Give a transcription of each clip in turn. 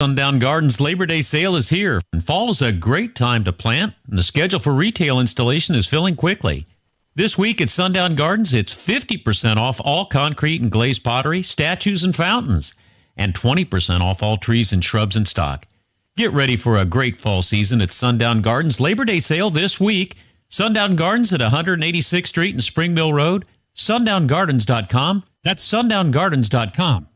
Sundown Gardens Labor Day sale is here, and fall is a great time to plant, and the schedule for retail installation is filling quickly. This week at Sundown Gardens, it's 50% off all concrete and glazed pottery, statues, and fountains, and 20% off all trees and shrubs in stock. Get ready for a great fall season at Sundown Gardens Labor Day sale this week. Sundown Gardens at 186th Street and Spring Mill Road, sundown.gardens.com. That's sundown.gardens.com.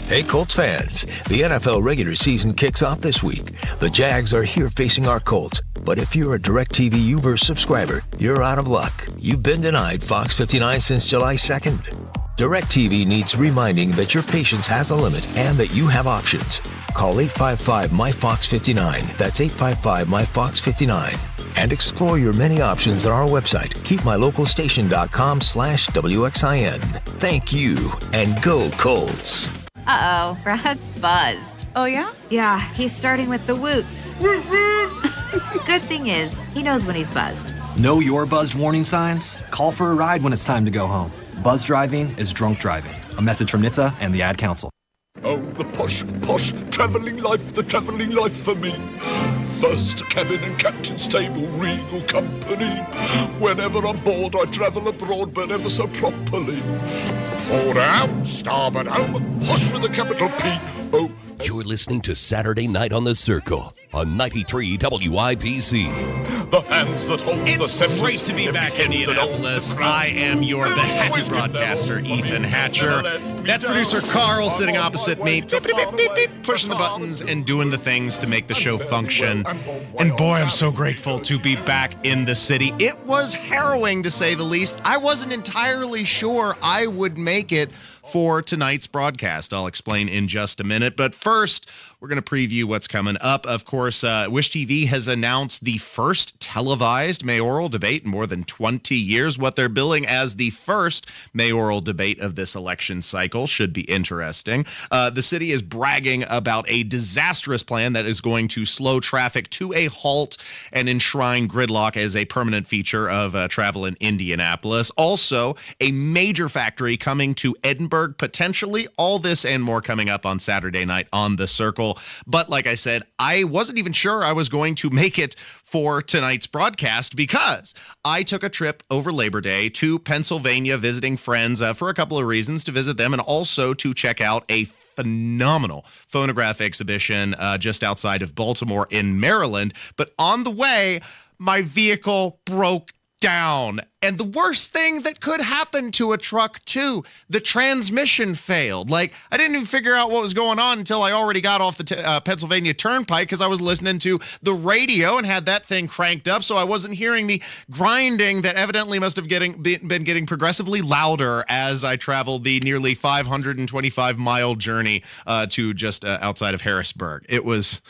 Hey, Colts fans, the NFL regular season kicks off this week. The Jags are here facing our Colts. But if you're a DirecTV U-verse subscriber, you're out of luck. You've been denied Fox 59 since July 2nd. DirecTV needs reminding that your patience has a limit and that you have options. Call 855-MY-FOX-59. That's 855-MY-FOX-59. And explore your many options on our website, keepmylocalstation.com/WXIN. Thank you, and go Colts. Uh-oh, Brad's buzzed. Oh, yeah? Yeah, he's starting with the woots. Good thing is, he knows when he's buzzed. Know your buzzed warning signs? Call for a ride when it's time to go home. Buzz driving is drunk driving. A message from NHTSA and the Ad Council. Oh, the posh, travelling life, the travelling life for me. First cabin and captain's table, regal company. Whenever I'm bored, I travel abroad, but ever so properly. Port out, starboard home, posh with a capital P. Oh. You're listening to Saturday Night on the Circle on 93 WIBC. The hands that hold the It's scepters. great to be back in Indianapolis. I am your beheaded broadcaster, Ethan Hatcher. That's producer Carl sitting opposite me, beep, beep, beep, beep, beep, pushing the buttons and doing the things to make the show function. And boy, I'm so grateful to be back in the city. It was harrowing, to say the least. I wasn't entirely sure I would make it for tonight's broadcast. I'll explain in just a minute. But first, we're going to preview what's coming up. Of course, Wish TV has announced the first televised mayoral debate in more than 20 years. What they're billing as the first mayoral debate of this election cycle should be interesting. The city is bragging about a disastrous plan that is going to slow traffic to a halt and enshrine gridlock as a permanent feature of travel in Indianapolis. Also, a major factory coming to Edinburgh, potentially. All this and more coming up on Saturday night on The Circle. But like I said, I wasn't even sure I was going to make it for tonight's broadcast because I took a trip over Labor Day to Pennsylvania visiting friends for a couple of reasons, to visit them and also to check out a phenomenal phonograph exhibition just outside of Baltimore in Maryland. But on the way, my vehicle broke down. And the worst thing that could happen to a truck, too, the transmission failed. Like, I didn't even figure out what was going on until I already got off the Pennsylvania Turnpike, because I was listening to the radio and had that thing cranked up, so I wasn't hearing the grinding that evidently must have been getting progressively louder as I traveled the nearly 525-mile journey to just outside of Harrisburg. It was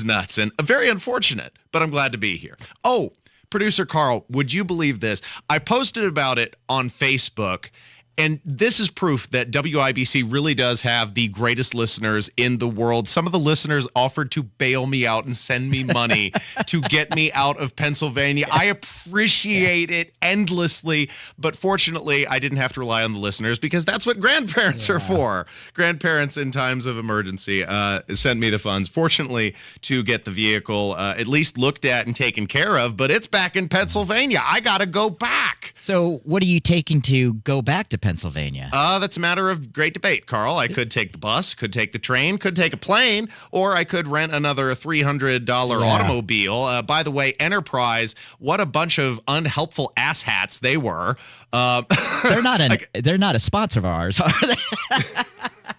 nuts and very unfortunate, but I'm glad to be here. Oh, producer Carl, would you believe this? I posted about it on Facebook, and this is proof that WIBC really does have the greatest listeners in the world. Some of the listeners offered to bail me out and send me money to get me out of Pennsylvania. I appreciate it endlessly, but fortunately, I didn't have to rely on the listeners because that's what grandparents are for. Grandparents in times of emergency sent me the funds, fortunately, to get the vehicle at least looked at and taken care of, but it's back in Pennsylvania. I got to go back. So what are you taking to go back to Pennsylvania? That's a matter of great debate, Carl. I could take the bus, could take the train, could take a plane, or I could rent another $300 automobile. By the way, Enterprise, what a bunch of unhelpful asshats they were. They're not a sponsor of ours, are they?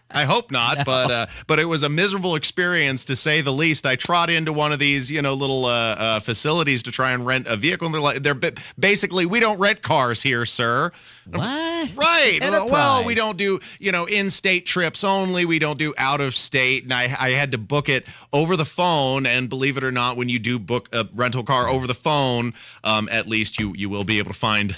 I hope not, no. But it was a miserable experience, to say the least. I trot into one of these, little facilities to try and rent a vehicle, and they're basically, we don't rent cars here, sir. What? Right. Enterprise. Well, we don't do, in-state trips only. We don't do out-of-state, and I had to book it over the phone. And believe it or not, when you do book a rental car over the phone, at least you will be able to find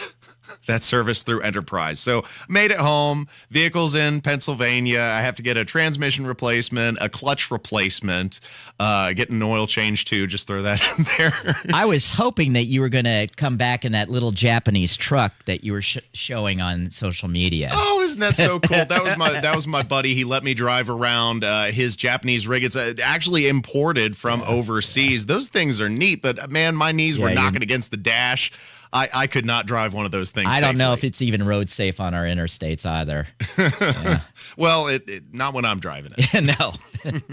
that service through Enterprise. So made it home, vehicle's in Pennsylvania. I have to get a transmission replacement, a clutch replacement, get an oil change too. Just throw that in there. I was hoping that you were going to come back in that little Japanese truck that you were showing on social media. Oh, isn't that so cool? That was my buddy. He let me drive around his Japanese rig. It's actually imported from overseas. Those things are neat, but man, my knees were knocking against the dash. I could not drive one of those things I don't safely. know if it's even road safe on our interstates either. Yeah. Well, it not when I'm driving it. No,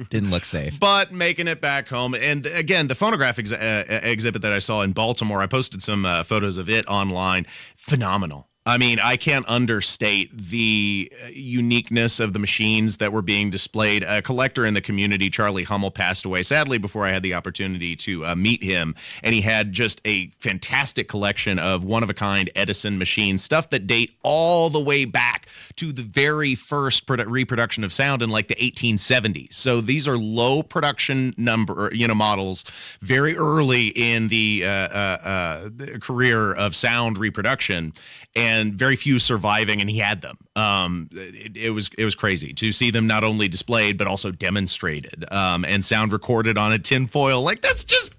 didn't look safe. But making it back home. And again, the phonograph exhibit that I saw in Baltimore, I posted some photos of it online. Phenomenal. I mean, I can't understate the uniqueness of the machines that were being displayed. A collector in the community, Charlie Hummel, passed away, sadly, before I had the opportunity to meet him. And he had just a fantastic collection of one-of-a-kind Edison machines, stuff that date all the way back to the very first reproduction of sound in like the 1870s. So these are low production models, very early in the career of sound reproduction. And very few surviving, and he had them. It was crazy to see them not only displayed but also demonstrated and sound recorded on a tinfoil. Like that's just,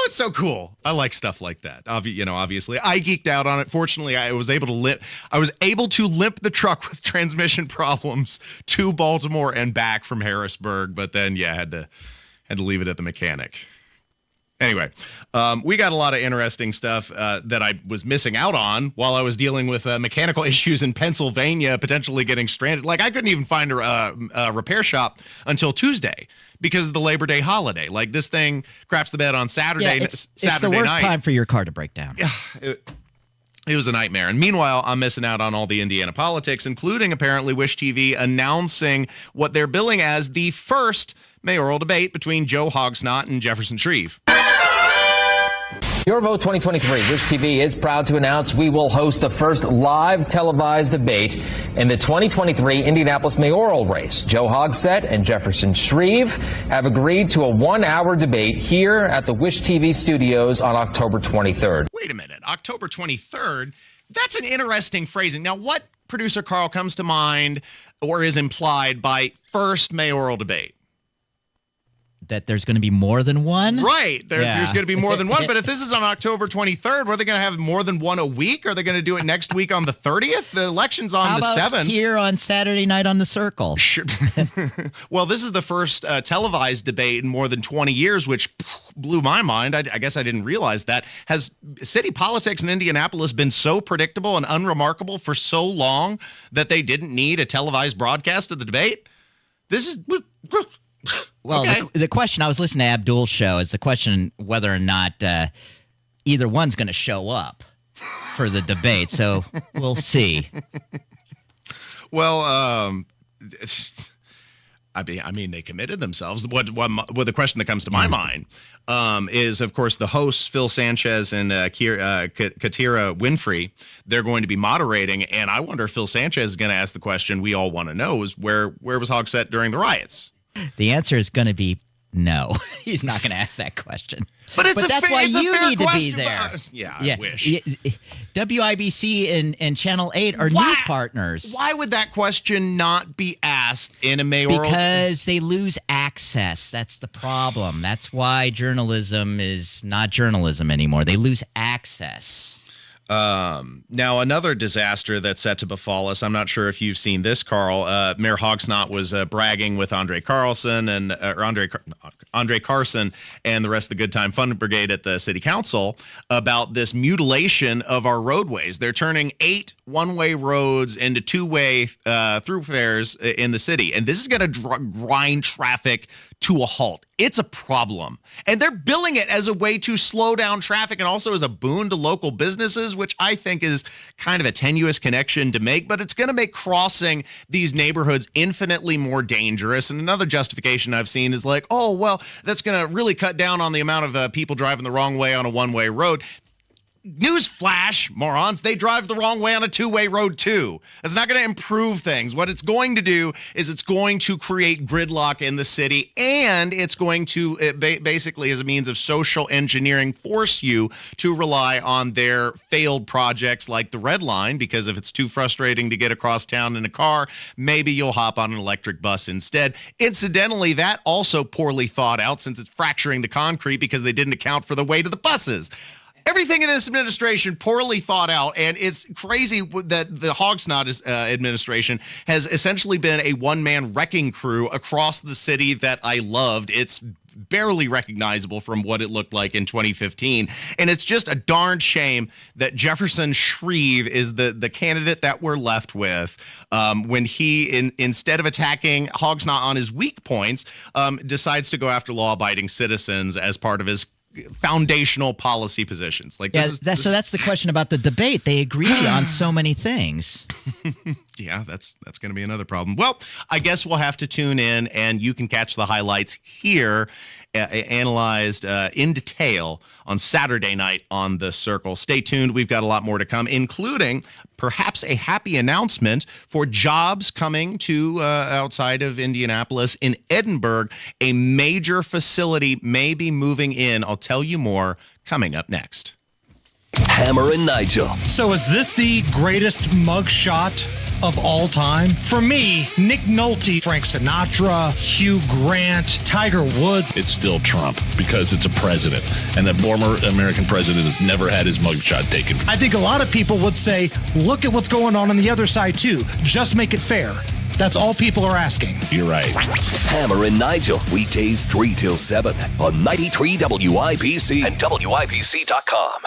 it's so cool. I like stuff like that. Obviously, I geeked out on it. Fortunately, I was able to limp the truck with transmission problems to Baltimore and back from Harrisburg. But then, had to leave it at the mechanic. Anyway, we got a lot of interesting stuff that I was missing out on while I was dealing with mechanical issues in Pennsylvania, potentially getting stranded. Like, I couldn't even find a repair shop until Tuesday because of the Labor Day holiday. Like, this thing craps the bed on Saturday night. It's the worst time for your car to break down. Yeah, it was a nightmare. And meanwhile, I'm missing out on all the Indiana politics, including apparently Wish TV announcing what they're billing as the first mayoral debate between Joe Hogsnott and Jefferson Shreve. Your Vote 2023. Wish TV is proud to announce we will host the first live televised debate in the 2023 Indianapolis mayoral race. Joe Hogsett and Jefferson Shreve have agreed to a 1-hour debate here at the Wish TV studios on October 23rd. Wait a minute. October 23rd? That's an interesting phrasing. Now, what, producer Carl, comes to mind or is implied by first mayoral debate? That there's going to be more than one? Right. There's going to be more than one. But if this is on October 23rd, are they going to have more than one a week? Are they going to do it next week on the 30th? The election's on the 7th. Here on Saturday night on the Circle? Sure. Well, this is the first televised debate in more than 20 years, which blew my mind. I guess I didn't realize that. Has city politics in Indianapolis been so predictable and unremarkable for so long that they didn't need a televised broadcast of the debate? This is... Well, okay. The question, I was listening to Abdul's show, is the question whether or not either one's going to show up for the debate. So we'll see. Well, I mean, they committed themselves. What the question that comes to my mind is, of course, the hosts, Phil Sanchez and Katira Winfrey, they're going to be moderating. And I wonder if Phil Sanchez is going to ask the question we all want to know is where was Hogsett during the riots? The answer is going to to be no. He's not going to ask that question. But that's why you need to be question. there. I wish. WIBC and Channel 8 are news partners. Why would that question not be asked in a mayoral? Because they lose access. That's the problem. That's why journalism is not journalism anymore. They lose access. Now, another disaster that's set to befall us, I'm not sure if you've seen this, Carl. Mayor Hogsnott was bragging with Andre Carlson and Andre Carson and the rest of the Good Time Fund Brigade at the city council about this mutilation of our roadways. They're turning 8 one-way roads into 2-way thoroughfares in the city. And this is going to grind traffic to a halt. It's a problem. And they're billing it as a way to slow down traffic and also as a boon to local businesses, which I think is kind of a tenuous connection to make, but it's going to make crossing these neighborhoods infinitely more dangerous. And another justification I've seen is like, oh, well, that's going to really cut down on the amount of people driving the wrong way on a one-way road. Newsflash, morons, they drive the wrong way on a two-way road too. It's not going to improve things. What it's going to do is it's going to create gridlock in the city, and it's going to basically, as a means of social engineering, force you to rely on their failed projects like the Red Line, because if it's too frustrating to get across town in a car, maybe you'll hop on an electric bus instead. Incidentally, that also poorly thought out, since it's fracturing the concrete because they didn't account for the weight of the buses. Everything in this administration poorly thought out, and it's crazy that the Hogsnot administration has essentially been a one-man wrecking crew across the city that I loved. It's barely recognizable from what it looked like in 2015, and it's just a darn shame that Jefferson Shreve is the candidate that we're left with when he, instead of attacking Hogsnot on his weak points, decides to go after law-abiding citizens as part of his foundational policy positions. Like, so that's the question about the debate. They agreed on so many things. Yeah, that's going to be another problem. Well, I guess we'll have to tune in, and you can catch the highlights here, analyzed in detail on Saturday night on The Circle. Stay tuned. We've got a lot more to come, including perhaps a happy announcement for jobs coming to outside of Indianapolis. In Edinburgh, a major facility may be moving in. I'll tell you more coming up next. Hammer and Nigel. So is this the greatest mugshot of all time? For me, Nick Nolte, Frank Sinatra, Hugh Grant, Tiger Woods. It's still Trump because it's a president, and a former American president has never had his mugshot taken. I think a lot of people would say, look at what's going on the other side too. Just make it fair. That's all people are asking. You're right. Hammer and Nigel, weekdays 3 till 7 on 93 WIBC and WIBC.com.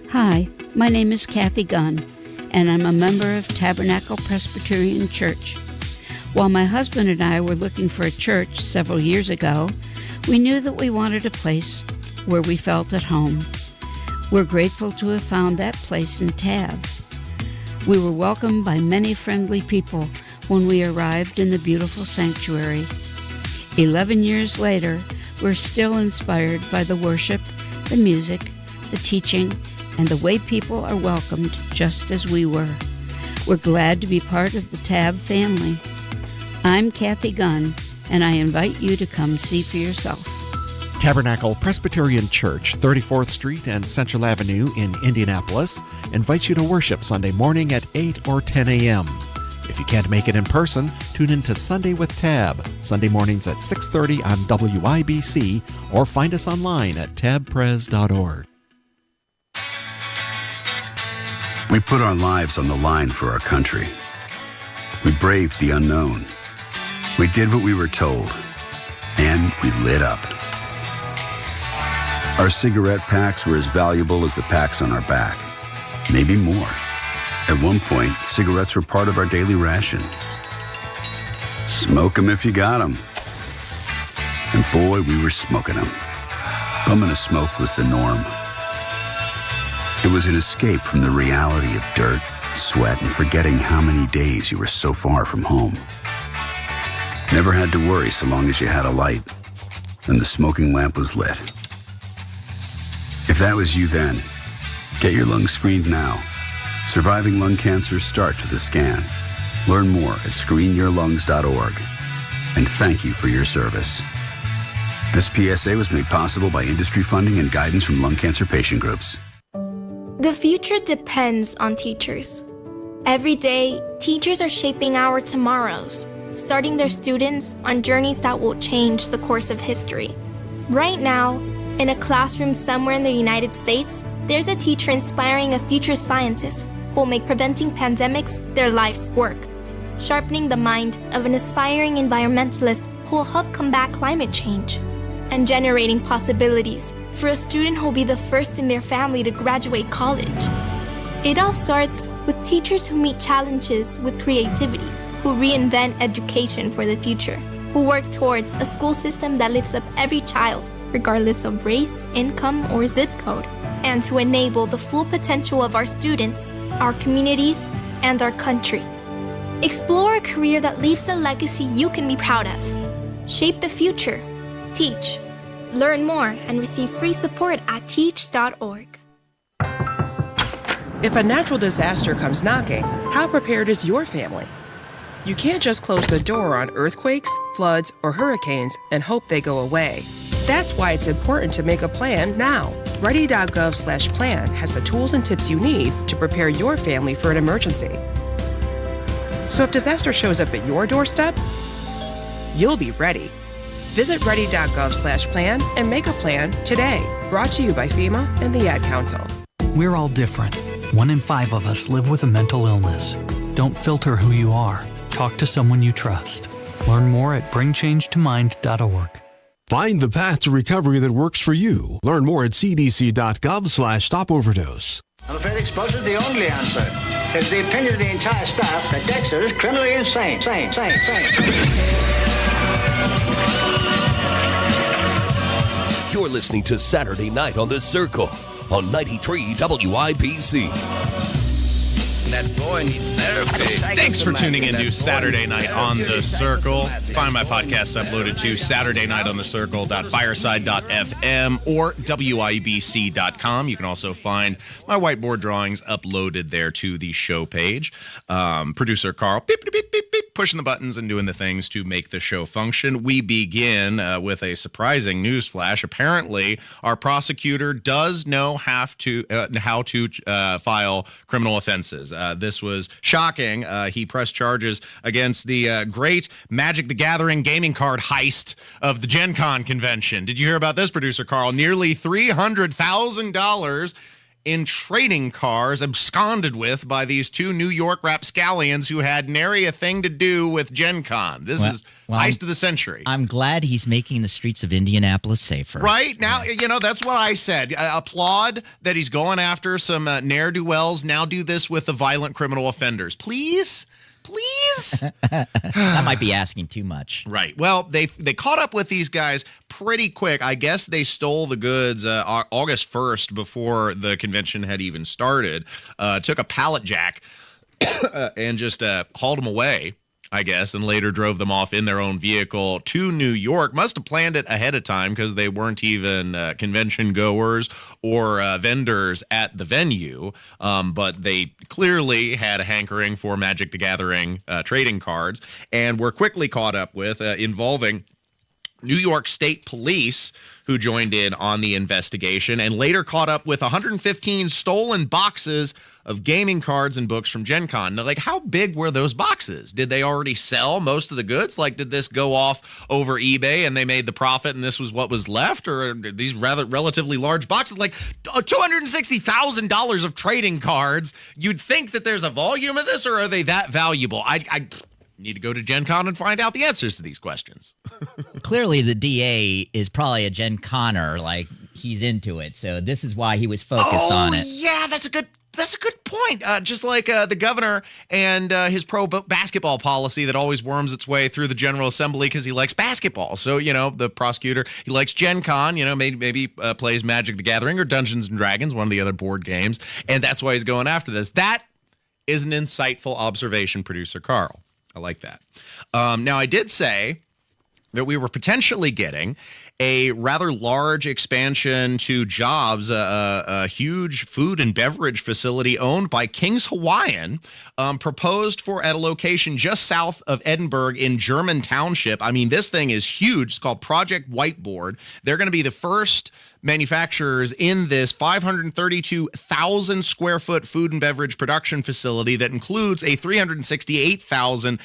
Hi, my name is Kathy Gunn, and I'm a member of Tabernacle Presbyterian Church. While my husband and I were looking for a church several years ago, we knew that we wanted a place where we felt at home. We're grateful to have found that place in Tab. We were welcomed by many friendly people when we arrived in the beautiful sanctuary. 11 years later, we're still inspired by the worship, the music, the teaching, and the way people are welcomed just as we were. We're glad to be part of the Tab family. I'm Kathy Gunn, and I invite you to come see for yourself. Tabernacle Presbyterian Church, 34th Street and Central Avenue in Indianapolis, invites you to worship Sunday morning at 8 or 10 a.m. If you can't make it in person, tune in to Sunday with Tab, Sunday mornings at 6:30 on WIBC, or find us online at tabpres.org. We put our lives on the line for our country. We braved the unknown. We did what we were told. And we lit up. Our cigarette packs were as valuable as the packs on our back. Maybe more. At one point, cigarettes were part of our daily ration. Smoke 'em if you got 'em. And boy, we were smoking 'em. Bumming a smoke was the norm. It was an escape from the reality of dirt, sweat, and forgetting how many days you were so far from home. Never had to worry so long as you had a light, and the smoking lamp was lit. If that was you then, get your lungs screened now. Surviving lung cancer starts with a scan. Learn more at screenyourlungs.org. And thank you for your service. This PSA was made possible by industry funding and guidance from lung cancer patient groups. The future depends on teachers. Every day, teachers are shaping our tomorrows, starting their students on journeys that will change the course of history. Right now, in a classroom somewhere in the United States, there's a teacher inspiring a future scientist who will make preventing pandemics their life's work, sharpening the mind of an aspiring environmentalist who will help combat climate change, and generating possibilities for a student who will be the first in their family to graduate college. It all starts with teachers who meet challenges with creativity, who reinvent education for the future, who work towards a school system that lifts up every child, regardless of race, income, or zip code, and to enable the full potential of our students, our communities, and our country. Explore a career that leaves a legacy you can be proud of. Shape the future. Teach. Learn more and receive free support at teach.org. If a natural disaster comes knocking, how prepared is your family? You can't just close the door on earthquakes, floods, or hurricanes and hope they go away. That's why it's important to make a plan now. Ready.gov/plan has the tools and tips you need to prepare your family for an emergency. So if disaster shows up at your doorstep, you'll be ready. Visit ready.gov/plan and make a plan today. Brought to you by FEMA and the Ad Council. We're all different. 1 in 5 of us live with a mental illness. Don't filter who you are. Talk to someone you trust. Learn more at bringchangetomind.org. Find the path to recovery that works for you. Learn more at cdc.gov/stopoverdose. I'm afraid explosive is the only answer. It's the opinion of the entire staff that Dexter is criminally insane. You're listening to Saturday Night on the Circle on 93 WIBC. That boy needs therapy. Thanks for tuning in to Saturday Night on the Circle. Find my podcasts uploaded to SaturdayNightOnTheCircle.fireside.fm or WIBC.com. You can also find my whiteboard drawings uploaded there to the show page. Producer Carl, beep, beep, beep, beep, beep, pushing the buttons and doing the things to make the show function. We begin with a surprising news flash. Apparently, our prosecutor does know how to file criminal offenses. This was shocking. He pressed charges against the great Magic the Gathering gaming card heist of the Gen Con convention. Did you hear about this, Producer Carl? Nearly $300,000 in trading cards absconded with by these two New York rapscallions who had nary a thing to do with Gen Con. This is heist of the century. I'm glad he's making the streets of Indianapolis safer. Right? Now, that's what I said. I applaud that he's going after some ne'er-do-wells. Now do this with the violent criminal offenders. Please? That might be asking too much. Right. Well, they caught up with these guys pretty quick. I guess they stole the goods August 1st before the convention had even started. Took a pallet jack and just hauled them away, I guess, and later drove them off in their own vehicle to New York. Must have planned it ahead of time because they weren't even convention goers or vendors at the venue. But they clearly had a hankering for Magic the Gathering trading cards and were quickly caught up with involving New York State Police, who joined in on the investigation and later caught up with 115 stolen boxes of gaming cards and books from Gen Con. Now, how big were those boxes? Did they already sell most of the goods? Did this go off over eBay and they made the profit and this was what was left? Or are these relatively large boxes? $260,000 of trading cards. You'd think that there's a volume of this, or are they that valuable? I need to go to Gen Con and find out the answers to these questions. Clearly, the DA is probably a Gen Conner, he's into it. So this is why he was focused on it. Yeah, that's a good point. Just like the governor and his pro basketball policy that always worms its way through the General Assembly because he likes basketball. So, the prosecutor, he likes Gen Con, maybe plays Magic the Gathering or Dungeons and Dragons, one of the other board games. And that's why he's going after this. That is an insightful observation, Producer Carl. I like that. Now, I did say that we were potentially getting a rather large expansion to jobs, a huge food and beverage facility owned by King's Hawaiian, proposed for at a location just south of Edinburgh in German Township. I mean, this thing is huge. It's called Project Whiteboard. They're going to be the first manufacturers in this 532,000 square foot food and beverage production facility that includes a 368,000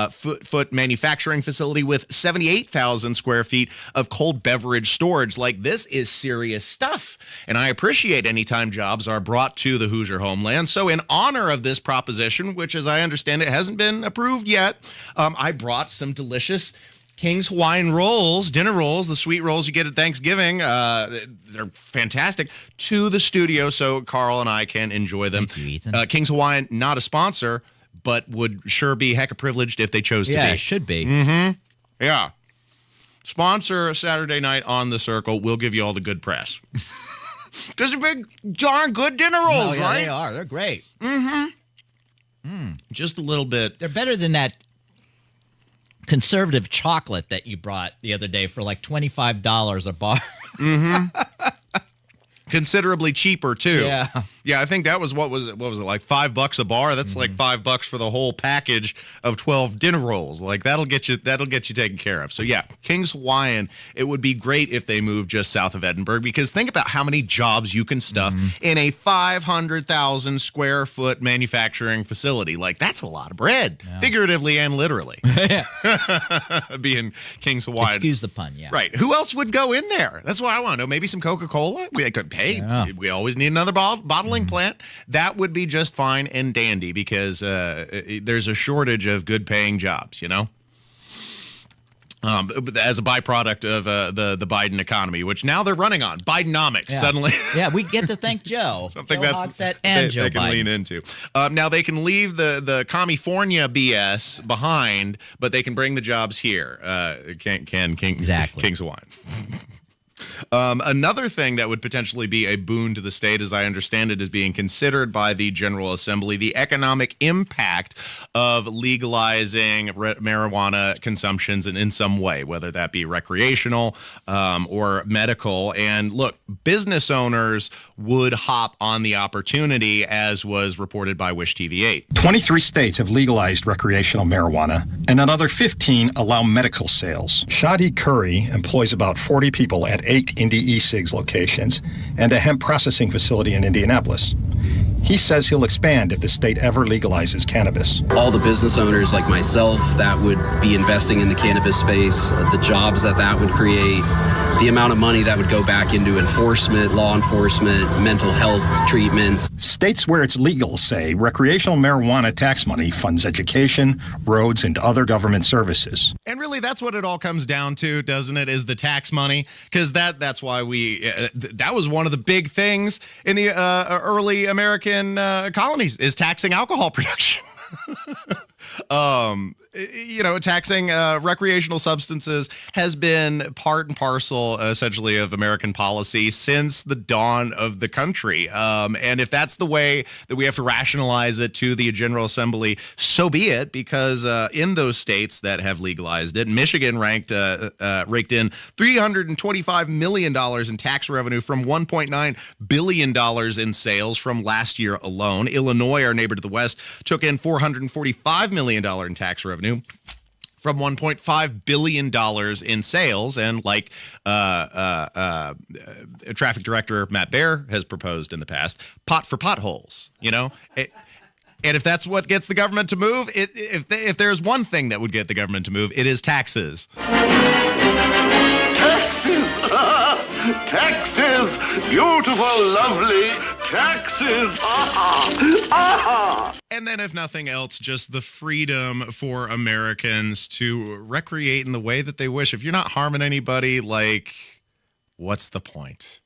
foot manufacturing facility with 78,000 square feet of cold beverage storage. This is serious stuff. And I appreciate anytime jobs are brought to the Hoosier homeland. So in honor of this proposition, which as I understand it hasn't been approved yet, I brought some delicious King's Hawaiian rolls, dinner rolls, the sweet rolls you get at Thanksgiving. They're fantastic, to the studio so Carl and I can enjoy them. Thank you, Ethan. King's Hawaiian, not a sponsor, but would sure be hecka privileged if they chose to be. Yeah, it should be. Mm-hmm. Yeah. Sponsor Saturday Night on the Circle. We'll give you all the good press. Because they're big, darn good dinner rolls, right? They are. They're great. Mm-hmm. Just a little bit. They're better than that conservative chocolate that you brought the other day for $25 a bar. Mm-hmm. Considerably cheaper, too. Yeah. Yeah, I think that was what was it like $5 a bar? That's like $5 for the whole package of 12 dinner rolls. Like that'll get you taken care of. So yeah, King's Hawaiian, it would be great if they moved just south of Edinburgh, because think about how many jobs you can stuff in a 500,000 square foot manufacturing facility. Like that's a lot of bread, figuratively and literally. Being King's Hawaiian. Excuse the pun, yeah. Right. Who else would go in there? That's what I want to know. Maybe some Coca-Cola? We could pay. Yeah. We always need another bottling plant. That would be just fine and dandy, because there's a shortage of good paying jobs, you know? As a byproduct of the Biden economy, which now they're running on Bidenomics suddenly. Yeah, we get to thank Joe. Something Joe that's Hogsett and Joe they can Biden. lean into. Now they can leave the California BS behind, but they can bring the jobs here. King's Hawaiian. Another thing that would potentially be a boon to the state, as I understand it, is being considered by the General Assembly, the economic impact of legalizing marijuana consumptions in some way, whether that be recreational or medical. And look, business owners would hop on the opportunity, as was reported by Wish TV 8. 23 states have legalized recreational marijuana, and another 15 allow medical sales. Shadi Curry employs about 40 people at 8 Indy e-cigs locations and a hemp processing facility in Indianapolis. He says he'll expand if the state ever legalizes cannabis. All the business owners like myself that would be investing in the cannabis space, the jobs that would create, the amount of money that would go back into enforcement, law enforcement, mental health treatments. States where it's legal say recreational marijuana tax money funds education, roads, and other government services. And really, that's what it all comes down to, doesn't it, is the tax money? Because that's why that was one of the big things in the early American colonies, is taxing alcohol production. Taxing recreational substances has been part and parcel, essentially, of American policy since the dawn of the country. And if that's the way that we have to rationalize it to the General Assembly, so be it, because in those states that have legalized it, Michigan raked in $325 million in tax revenue from $1.9 billion in sales from last year alone. Illinois, our neighbor to the west, took in $445 million in tax revenue from $1.5 billion in sales. And like traffic director Matt Baer has proposed in the past, pot for potholes, and if that's what gets the government to move, if there's one thing that would get the government to move, it is taxes. Taxes! Beautiful, lovely taxes! And then, if nothing else, just the freedom for Americans to recreate in the way that they wish. If you're not harming anybody, like, what's the point?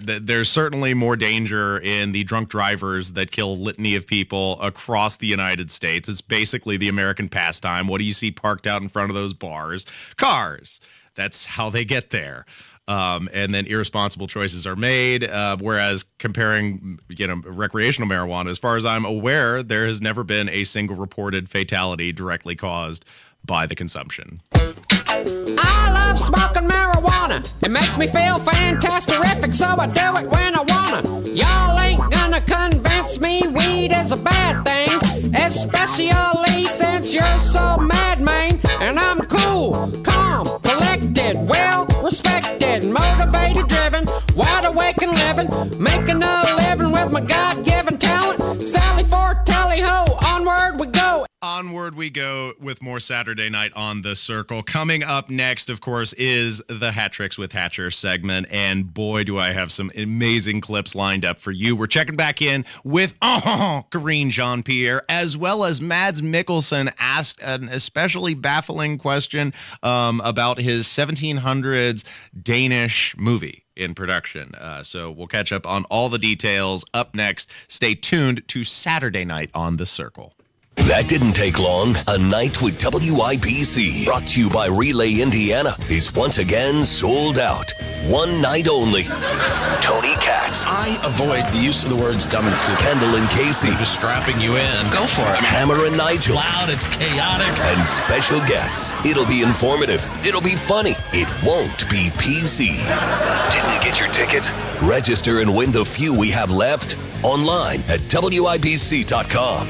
There's certainly more danger in the drunk drivers that kill a litany of people across the United States. It's basically the American pastime. What do you see parked out in front of those bars? Cars. That's how they get there. And then irresponsible choices are made. Whereas comparing, recreational marijuana, as far as I'm aware, there has never been a single reported fatality directly caused by the consumption. I love smoking marijuana. It makes me feel fantastic-terrific, so I do it when I wanna. Y'all ain't gonna convince me weed is a bad thing, especially since you're so mad, man. And I'm cool, calm, collected, well-respected, motivated, driven, wide awake and living, making a living with my God-given talent. Sally for tally-ho, onward we go. Onward we go with more Saturday Night on the Circle. Coming up next, of course, is the Hat Tricks with Hatcher segment. And boy, do I have some amazing clips lined up for you. We're checking back in with Karine Jean-Pierre, as well as Mads Mikkelsen asked an especially baffling question about his 1700s Danish movie in production. So we'll catch up on all the details up next. Stay tuned to Saturday Night on the Circle. That didn't take long. A Night with WIBC, brought to you by Relay Indiana, is once again sold out. One night only. Tony Katz. I avoid the use of the words dumb and stupid. Kendall and Casey. I'm just strapping you in. Go for it. Hammer and Nigel. Loud, it's chaotic. And special guests. It'll be informative. It'll be funny. It won't be PC. Didn't get your tickets? Register and win the few we have left online at WIBC.com.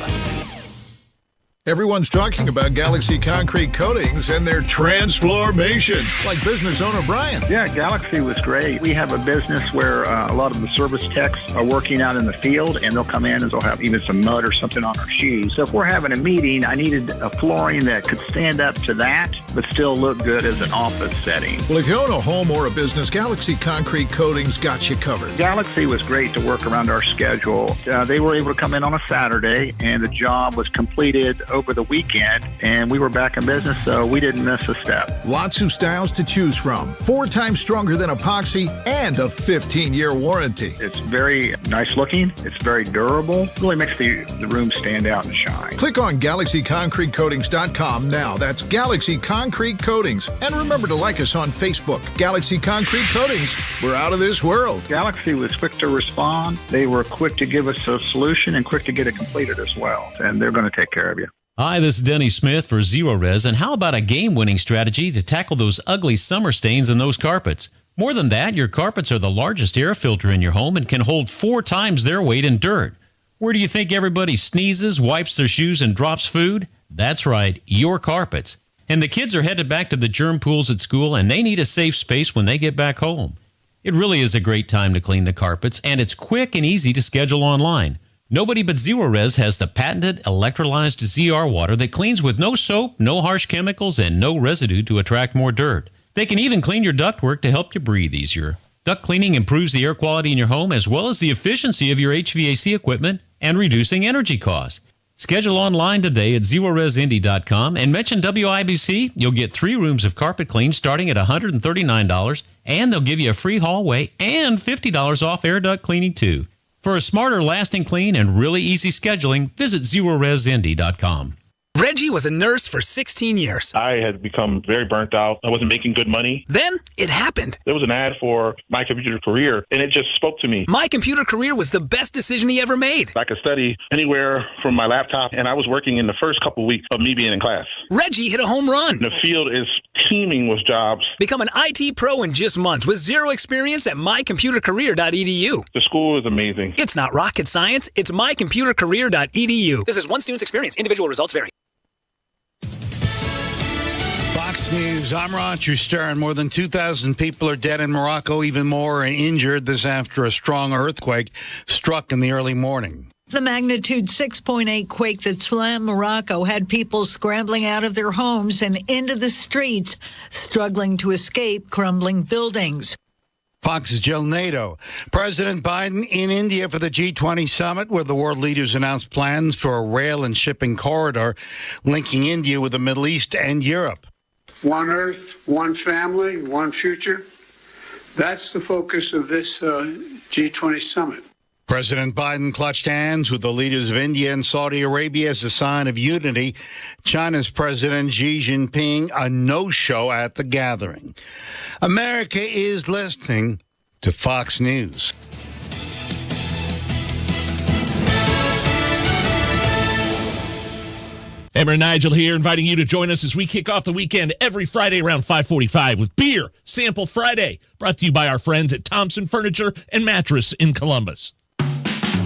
Everyone's talking about Galaxy Concrete Coatings and their transformation, like business owner Brian. Yeah, Galaxy was great. We have a business where a lot of the service techs are working out in the field, and they'll come in and they'll have even some mud or something on our shoes. So if we're having a meeting, I needed a flooring that could stand up to that, but still look good as an office setting. Well, if you own a home or a business, Galaxy Concrete Coatings got you covered. Galaxy was great to work around our schedule. They were able to come in on a Saturday, and the job was completed over the weekend, and we were back in business, so we didn't miss a step. Lots of styles to choose from. 4 times stronger than epoxy and a 15-year warranty. It's very nice looking. It's very durable. Really makes the room stand out and shine. Click on GalaxyConcreteCoatings.com now. That's Galaxy Concrete Coatings. And remember to like us on Facebook. Galaxy Concrete Coatings. We're out of this world. Galaxy was quick to respond. They were quick to give us a solution and quick to get it completed as well. And they're going to take care of you. Hi, this is Denny Smith for Zero Res, and how about a game-winning strategy to tackle those ugly summer stains in those carpets? More than that, your carpets are the largest air filter in your home and can hold 4 times their weight in dirt. Where do you think everybody sneezes, wipes their shoes, and drops food? That's right, your carpets. And the kids are headed back to the germ pools at school, and they need a safe space when they get back home. It really is a great time to clean the carpets, and it's quick and easy to schedule online. Nobody but Zero Res has the patented electrolyzed ZR water that cleans with no soap, no harsh chemicals, and no residue to attract more dirt. They can even clean your ductwork to help you breathe easier. Duct cleaning improves the air quality in your home as well as the efficiency of your HVAC equipment and reducing energy costs. Schedule online today at ZeroResIndy.com and mention WIBC. You'll get 3 rooms of carpet clean starting at $139, and they'll give you a free hallway and $50 off air duct cleaning too. For a smarter, lasting clean and really easy scheduling, visit ZeroResIndy.com. Reggie was a nurse for 16 years. I had become very burnt out. I wasn't making good money. Then it happened. There was an ad for My Computer Career, and it just spoke to me. My Computer Career was the best decision he ever made. I could study anywhere from my laptop, and I was working in the first couple weeks of me being in class. Reggie hit a home run. The field is teeming with jobs. Become an IT pro in just months with zero experience at mycomputercareer.edu. The school is amazing. It's not rocket science. It's mycomputercareer.edu. This is one student's experience. Individual results vary. Fox News, I'm Roger Stern. More than 2,000 people are dead in Morocco, even more are injured. This after a strong earthquake struck in the early morning. The magnitude 6.8 quake that slammed Morocco had people scrambling out of their homes and into the streets, struggling to escape crumbling buildings. Fox's Jill Nato. President Biden in India for the G20 summit, where the world leaders announced plans for a rail and shipping corridor linking India with the Middle East and Europe. One Earth, one family, one future. That's the focus of this G20 summit. President Biden clutched hands with the leaders of India and Saudi Arabia as a sign of unity. China's President Xi Jinping, a no-show at the gathering. America is listening to Fox News. Emmer and Nigel here, inviting you to join us as we kick off the weekend every Friday around 5:45 with Beer Sample Friday, brought to you by our friends at Thompson Furniture and Mattress in Columbus.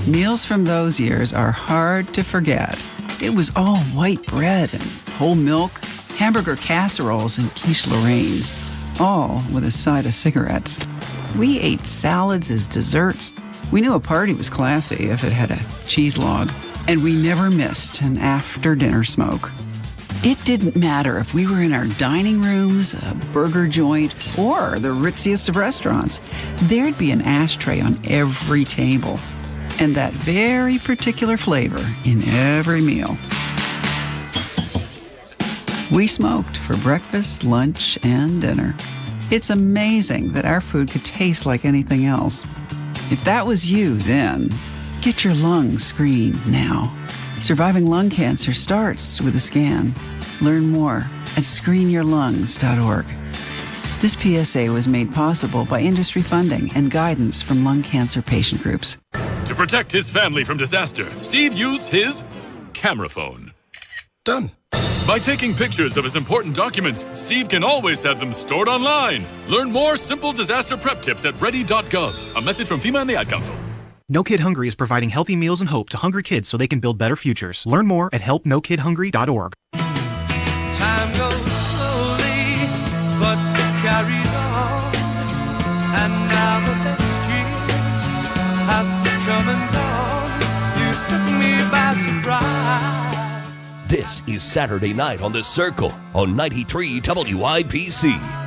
Meals from those years are hard to forget. It was all white bread and whole milk, hamburger casseroles and quiche Lorraines, all with a side of cigarettes. We ate salads as desserts. We knew a party was classy if it had a cheese log. And we never missed an after-dinner smoke. It didn't matter if we were in our dining rooms, a burger joint, or the ritziest of restaurants. There'd be an ashtray on every table. And that very particular flavor in every meal. We smoked for breakfast, lunch, and dinner. It's amazing that our food could taste like anything else. If that was you then, get your lungs screened now. Surviving lung cancer starts with a scan. Learn more at screenyourlungs.org. This PSA was made possible by industry funding and guidance from lung cancer patient groups. To protect his family from disaster, Steve used his camera phone. Done. By taking pictures of his important documents, Steve can always have them stored online. Learn more simple disaster prep tips at ready.gov. A message from FEMA and the Ad Council. No Kid Hungry is providing healthy meals and hope to hungry kids so they can build better futures. Learn more at helpnokidhungry.org. Time goes slowly, but it carries on. And now the best years have come and gone. You took me by surprise. This is Saturday Night on The Circle on 93 WIBC.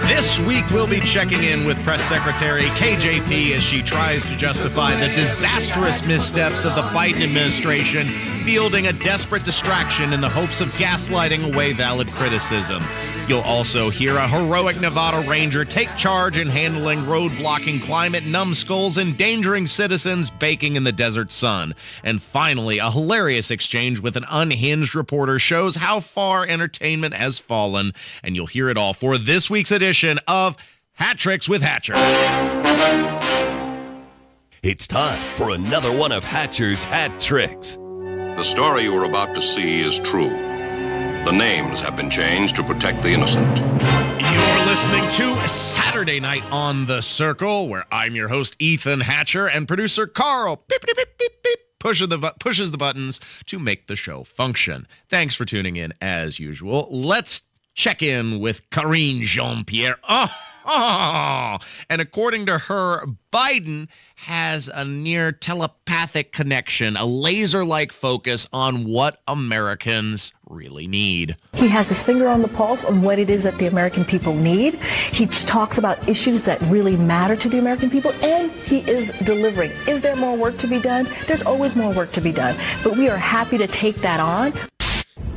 This week, we'll be checking in with Press Secretary KJP as she tries to justify the disastrous missteps of the Biden administration, fielding a desperate distraction in the hopes of gaslighting away valid criticism. You'll also hear a heroic Nevada Ranger take charge in handling road-blocking climate numbskulls, endangering citizens baking in the desert sun. And finally, a hilarious exchange with an unhinged reporter shows how far entertainment has fallen. And you'll hear it all for this week's edition of Hat Tricks with Hatcher. It's time for another one of Hatcher's Hat Tricks. The story you are about to see is true. The names have been changed to protect the innocent. You're listening to Saturday Night on The Circle, where I'm your host, Ethan Hatcher, and producer Carl beep, beep, beep, beep, beep, pushes the buttons to make the show function. Thanks for tuning in, as usual. Let's check in with Karine Jean-Pierre. And according to her, Biden has a near telepathic connection, a laser-like focus on what Americans really need. He has his finger on the pulse on what it is that the American people need. He talks about issues that really matter to the American people, and he is delivering. Is there more work to be done? There's always more work to be done, but we are happy to take that on.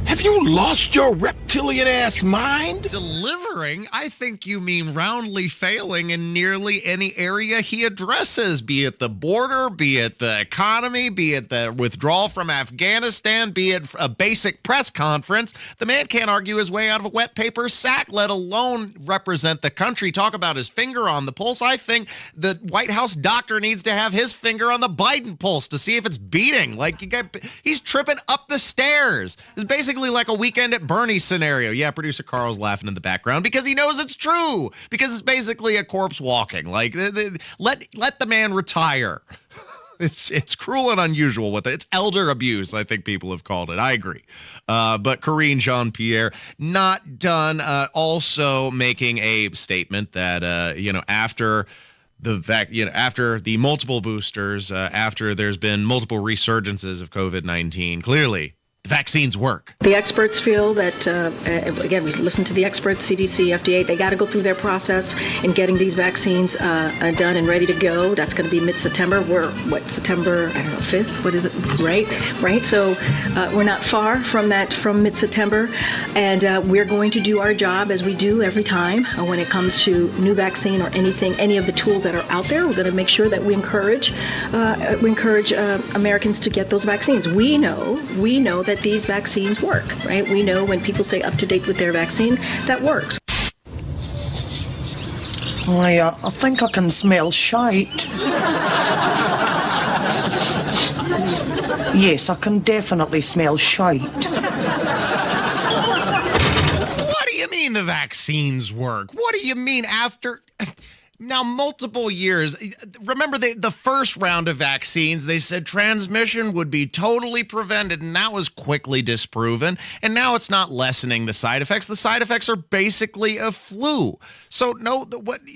Have you lost your reptilian-ass mind? Delivering? I think you mean roundly failing in nearly any area he addresses, be it the border, be it the economy, be it the withdrawal from Afghanistan, be it a basic press conference. The man can't argue his way out of a wet paper sack, let alone represent the country. Talk about his finger on the pulse. I think the White House doctor needs to have his finger on the Biden pulse to see if it's beating. Like, he's tripping up the stairs. It's basically like a Weekend at Bernie's scenario. Yeah, producer Carl's laughing in the background because he knows it's true. Because it's basically a corpse walking. Like, let the man retire. It's cruel and unusual with it. It's elder abuse, I think people have called it. I agree. But Karine Jean-Pierre not done. Also making a statement that after the multiple boosters, after there's been multiple resurgences of COVID-19, clearly the vaccines work. The experts feel that, again, we listen to the experts, CDC, FDA, they got to go through their process in getting these vaccines done and ready to go. That's going to be mid-September. We're, September, 5th? What is it? Right? So we're not far from that, from mid-September. And we're going to do our job as we do every time when it comes to new vaccine or any of the tools that are out there. We're going to make sure that we encourage Americans to get those vaccines. We know that these vaccines work, right? We know when people say up to date with their vaccine, that works. I think I can smell shite. Yes, I can definitely smell shite. What do you mean the vaccines work? What do you mean after... Now, multiple years, remember the first round of vaccines, they said transmission would be totally prevented, and that was quickly disproven. And now it's not lessening the side effects. The side effects are basically a flu. So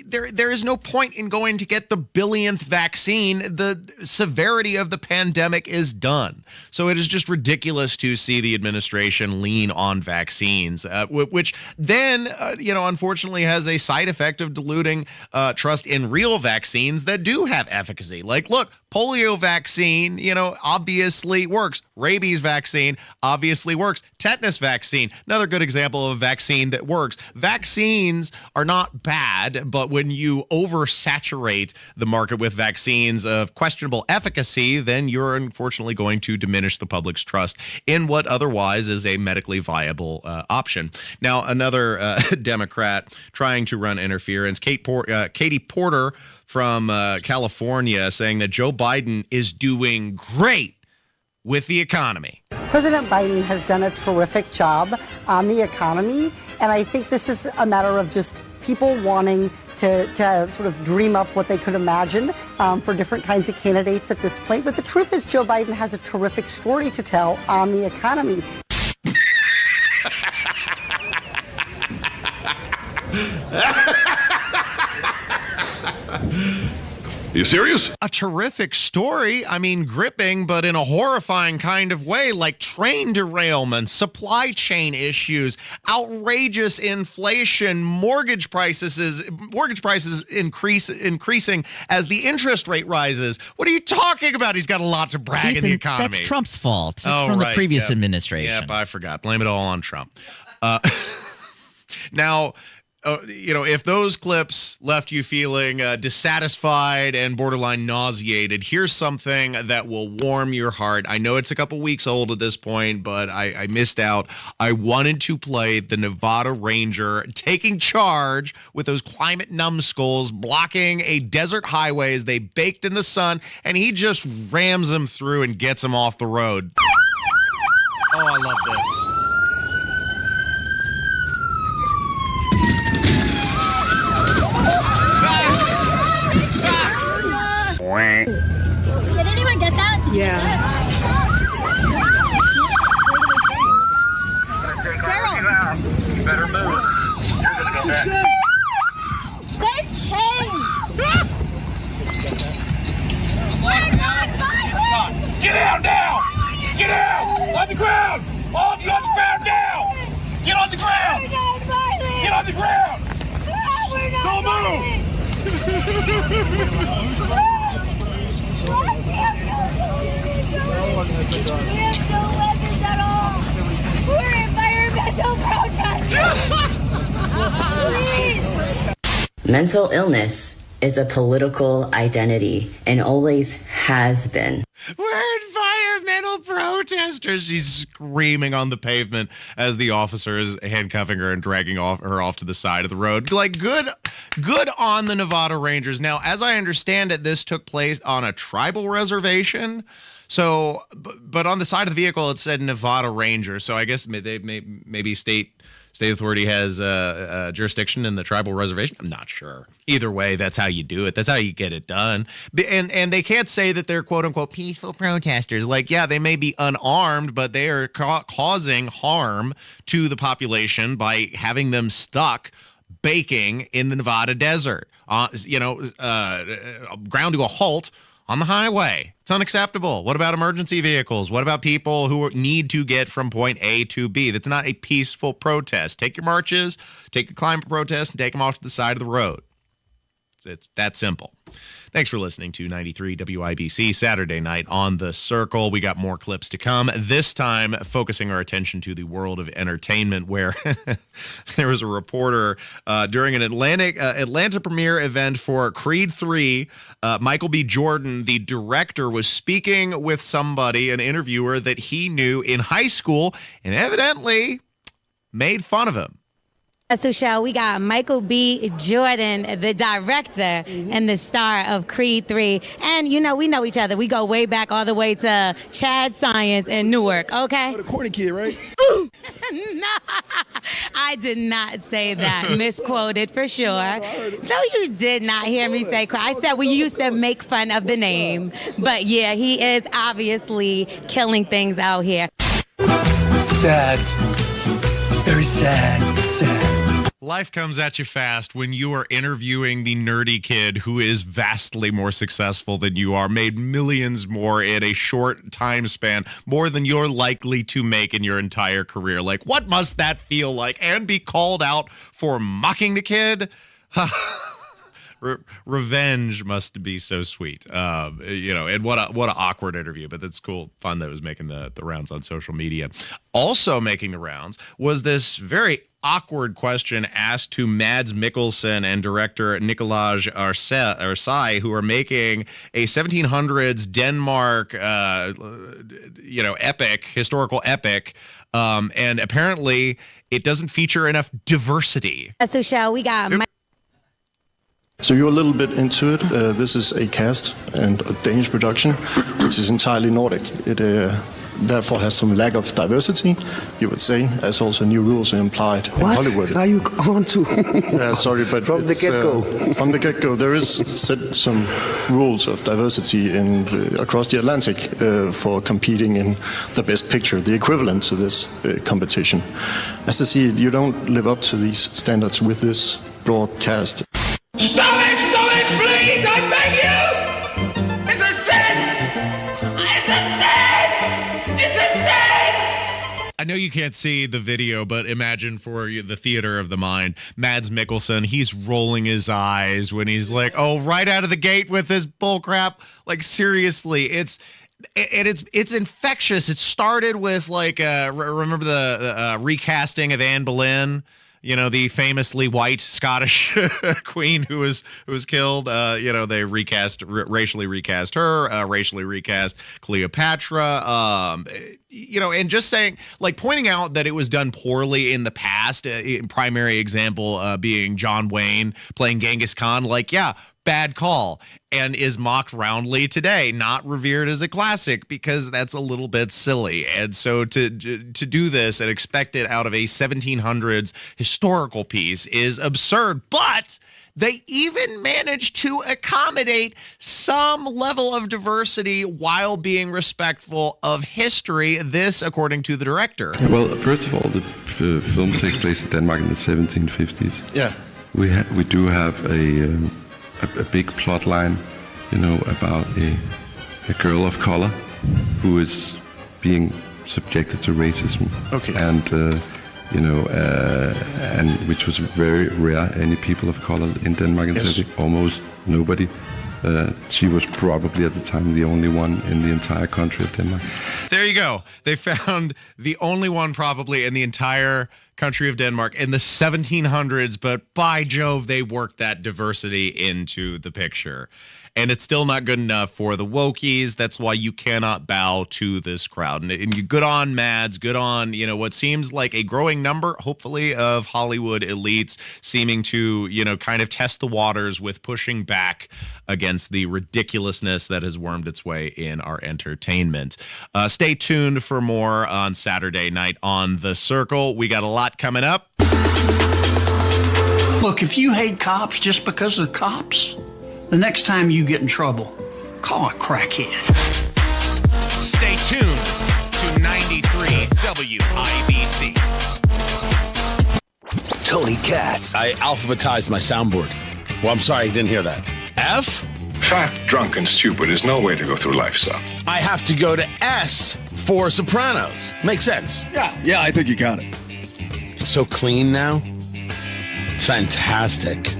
there is no point in going to get the billionth vaccine. The severity of the pandemic is done. So it is just ridiculous to see the administration lean on vaccines, which then, unfortunately has a side effect of diluting trust in real vaccines that do have efficacy. Like, look, polio vaccine, obviously works. Rabies vaccine obviously works. Tetanus vaccine, another good example of a vaccine that works. Vaccines are not bad, but when you oversaturate the market with vaccines of questionable efficacy, then you're unfortunately going to diminish the public's trust in what otherwise is a medically viable option. Now, another Democrat trying to run interference, Katie Porter from California, saying that Joe Biden is doing great with the economy. President Biden has done a terrific job on the economy, and I think this is a matter of just people wanting to sort of dream up what they could imagine for different kinds of candidates at this point. But the truth is, Joe Biden has a terrific story to tell on the economy. You serious? A terrific story. I mean, gripping, but in a horrifying kind of way, like train derailments, supply chain issues, outrageous inflation, mortgage prices increasing as the interest rate rises. What are you talking about? He's got a lot to brag in the economy. That's Trump's fault. It's from the previous administration. Yep, I forgot. Blame it all on Trump. Now, if those clips left you feeling dissatisfied and borderline nauseated, here's something that will warm your heart. I know it's a couple weeks old at this point, but I missed out. I wanted to play the Nevada Ranger taking charge with those climate numbskulls blocking a desert highway as they baked in the sun, and he just rams them through and gets them off the road. Oh, I love this. Did anyone get that? Yeah. You better move. You're gonna go back. They're chained. Get out now! Get out! On the ground! All of you on the ground now! Get on the ground! Get on the ground! Don't move! We have no weapons at all. We're environmental protesters. Please. Mental illness is a political identity and always has been. We're environmental protesters. She's screaming on the pavement as the officer is handcuffing her and dragging her off to the side of the road. Like, good on the Nevada Rangers. Now, as I understand it, this took place on a tribal reservation. So, but on the side of the vehicle, it said Nevada Ranger. So I guess maybe state authority has jurisdiction in the tribal reservation. I'm not sure. Either way, that's how you do it. That's how you get it done. And they can't say that they're quote unquote peaceful protesters. Like, yeah, they may be unarmed, but they are causing harm to the population by having them stuck baking in the Nevada desert. Ground to a halt on the highway. It's unacceptable. What about emergency vehicles? What about people who need to get from point A to B? That's not a peaceful protest. Take your marches, take your climate protests, and take them off to the side of the road. It's that simple. Thanks for listening to 93 WIBC Saturday Night on the Circle. We got more clips to come, this time focusing our attention to the world of entertainment, where there was a reporter during an Atlanta premiere event for Creed 3. Michael B. Jordan, the director, was speaking with somebody, an interviewer that he knew in high school, and evidently made fun of him. So, Shell, we got Michael B. Jordan, the director and the star of Creed 3. And, we know each other. We go way back all the way to Chad Science in Newark, okay? The corny kid, right? No, I did not say that. Misquoted for sure. No, you did not hear me say I said we used to make fun of the name. But, yeah, he is obviously killing things out here. Sad. Very sad. Life comes at you fast when you are interviewing the nerdy kid who is vastly more successful than you are, made millions more in a short time span, more than you're likely to make in your entire career. Like, what must that feel like? And be called out for mocking the kid? Revenge must be so sweet. And what an awkward interview, but that's cool. Fun that it was making the rounds on social media. Also making the rounds was this very awkward question asked to Mads Mikkelsen and director Nicolaj Arsai, who are making a 1700s Denmark, historical epic. And apparently it doesn't feature enough diversity. So, Shell, we got... So you're a little bit into it. This is a cast and a Danish production, which is entirely Nordic. therefore has some lack of diversity, you would say, as also new rules are implied in Hollywood. What are you on to? Sorry, but from the get-go. From the get-go, there is some rules of diversity across the Atlantic for competing in the Best Picture, the equivalent to this competition. As I see it, you don't live up to these standards with this broadcast. Stop it, please, I beg you! It's a sin! It's a sin! It's a sin! I know you can't see the video, but imagine for the theater of the mind, Mads Mikkelsen, he's rolling his eyes when he's like, oh, right out of the gate with this bullcrap. Like, seriously, it's infectious. It started with like remember the recasting of Anne Boleyn, you know, the famously white Scottish queen who was killed. They racially recast her, racially recast Cleopatra. And just saying, like, pointing out that it was done poorly in the past. Primary example being John Wayne playing Genghis Khan. Like, yeah, bad call, and is mocked roundly today, not revered as a classic because that's a little bit silly. And so to do this and expect it out of a 1700s historical piece is absurd. But they even managed to accommodate some level of diversity while being respectful of history. This, according to the director. Well, first of all, the film takes place in Denmark in the 1750s. Yeah. We do have a big plot line, about a girl of color who is being subjected to racism. Okay. And and which was very rare. Any people of color in Denmark, almost nobody. She was probably at the time the only one in the entire country of Denmark. There you go. They found the only one probably in the entire country of Denmark in the 1700s, but by Jove, they worked that diversity into the picture. And it's still not good enough for the wokies. That's why you cannot bow to this crowd. And you good on Mads, good on, what seems like a growing number, hopefully, of Hollywood elites seeming to, kind of test the waters with pushing back against the ridiculousness that has wormed its way in our entertainment. Stay tuned for more on Saturday night on The Circle. We got a lot coming up. Look, if you hate cops just because they're cops, the next time you get in trouble, call a crackhead. Stay tuned to 93 WIBC. Tony Katz. I alphabetized my soundboard. Well, I'm sorry, I didn't hear that. F? Fat, drunk, and stupid is no way to go through life, sir. I have to go to S for Sopranos. Makes sense. Yeah, I think you got it. It's so clean now. It's fantastic.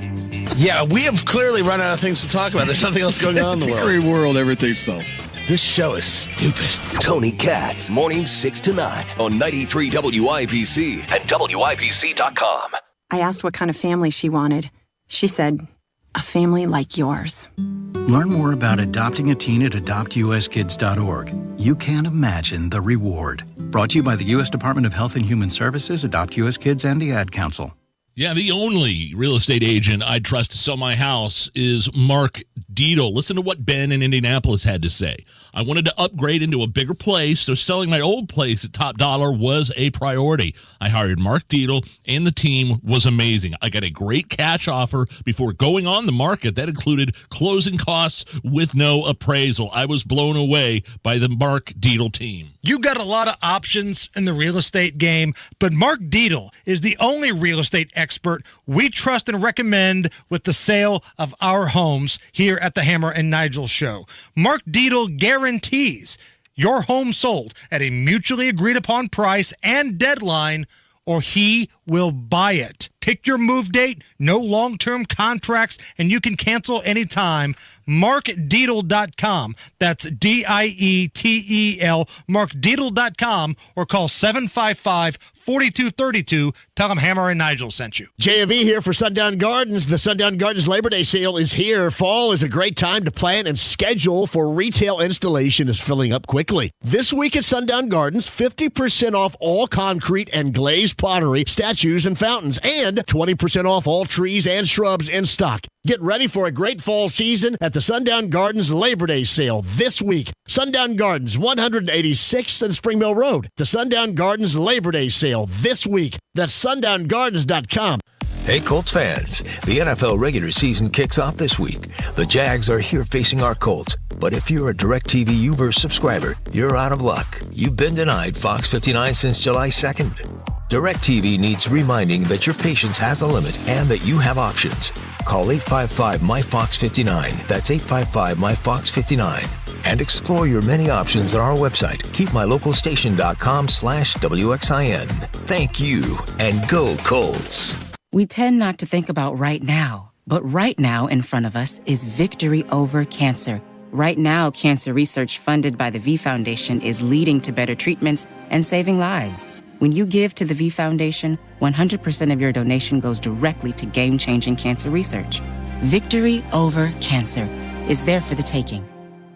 Yeah, we have clearly run out of things to talk about. There's nothing else going on in the world. It's a great world, everything's so. This show is stupid. Tony Katz, mornings 6 to 9 on 93 WIBC and WIBC.com. I asked what kind of family she wanted. She said, a family like yours. Learn more about adopting a teen at adoptuskids.org. You can't imagine the reward. Brought to you by the U.S. Department of Health and Human Services, Adopt U.S. Kids, and the Ad Council. Yeah, the only real estate agent I'd trust to sell my house is Mark Dietel. Listen to what Ben in Indianapolis had to say. I wanted to upgrade into a bigger place, so selling my old place at top dollar was a priority. I hired Mark Dietel, and the team was amazing. I got a great cash offer before going on the market. That included closing costs with no appraisal. I was blown away by the Mark Dietel team. You got a lot of options in the real estate game, but Mark Dietel is the only real estate expert we trust and recommend with the sale of our homes here at the Hammer and Nigel Show. Mark Dietel guarantees your home sold at a mutually agreed upon price and deadline, or he will buy it. Pick your move date, no long-term contracts, and you can cancel anytime. MarkDietel.com. That's DIETEL. MarkDietel.com, or call 755-4232. Tell them Hammer and Nigel sent you. JV here for Sundown Gardens. The Sundown Gardens Labor Day sale is here. Fall is a great time to plan and schedule for retail installation is filling up quickly. This week at Sundown Gardens, 50% off all concrete and glazed pottery, statues, statues, and fountains, and 20% off all trees and shrubs in stock. Get ready for a great fall season at the Sundown Gardens Labor Day sale this week. Sundown Gardens, 186th and Spring Mill Road. The Sundown Gardens Labor Day sale this week. That's sundown.gardens.com. Hey, Colts fans, the NFL regular season kicks off this week. The Jags are here facing our Colts. But if you're a DirecTV Uverse subscriber, you're out of luck. You've been denied Fox 59 since July 2nd. DirecTV needs reminding that your patience has a limit and that you have options. Call 855-MY-FOX-59. That's 855-MY-FOX-59. And explore your many options on our website, keepmylocalstation.com/WXIN. Thank you, and go Colts. We tend not to think about right now, but right now in front of us is victory over cancer. Right now, cancer research funded by the V Foundation is leading to better treatments and saving lives. When you give to the V Foundation, 100% of your donation goes directly to game-changing cancer research. Victory over cancer is there for the taking.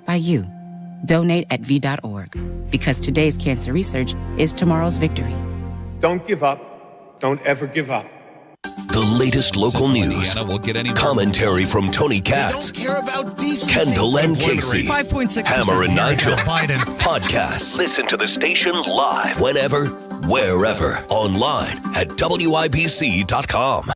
By you. Donate at V.org. Because today's cancer research is tomorrow's victory. Don't give up. Don't ever give up. The latest local news, commentary from Tony Katz, Kendall and Casey, Hammer and Nigel, podcasts. Listen to the station live, whenever, wherever, online at WIBC.com.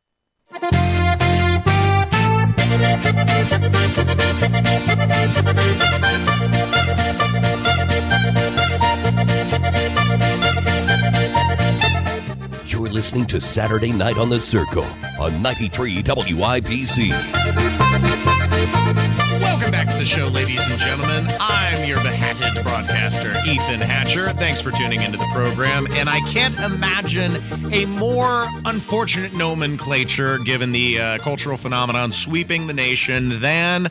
You're listening to Saturday Night on the Circle on 93 WIBC. Welcome back to the show, ladies and gentlemen. I'm your behatted broadcaster, Ethan Hatcher. Thanks for tuning into the program. And I can't imagine a more unfortunate nomenclature, given the cultural phenomenon sweeping the nation, than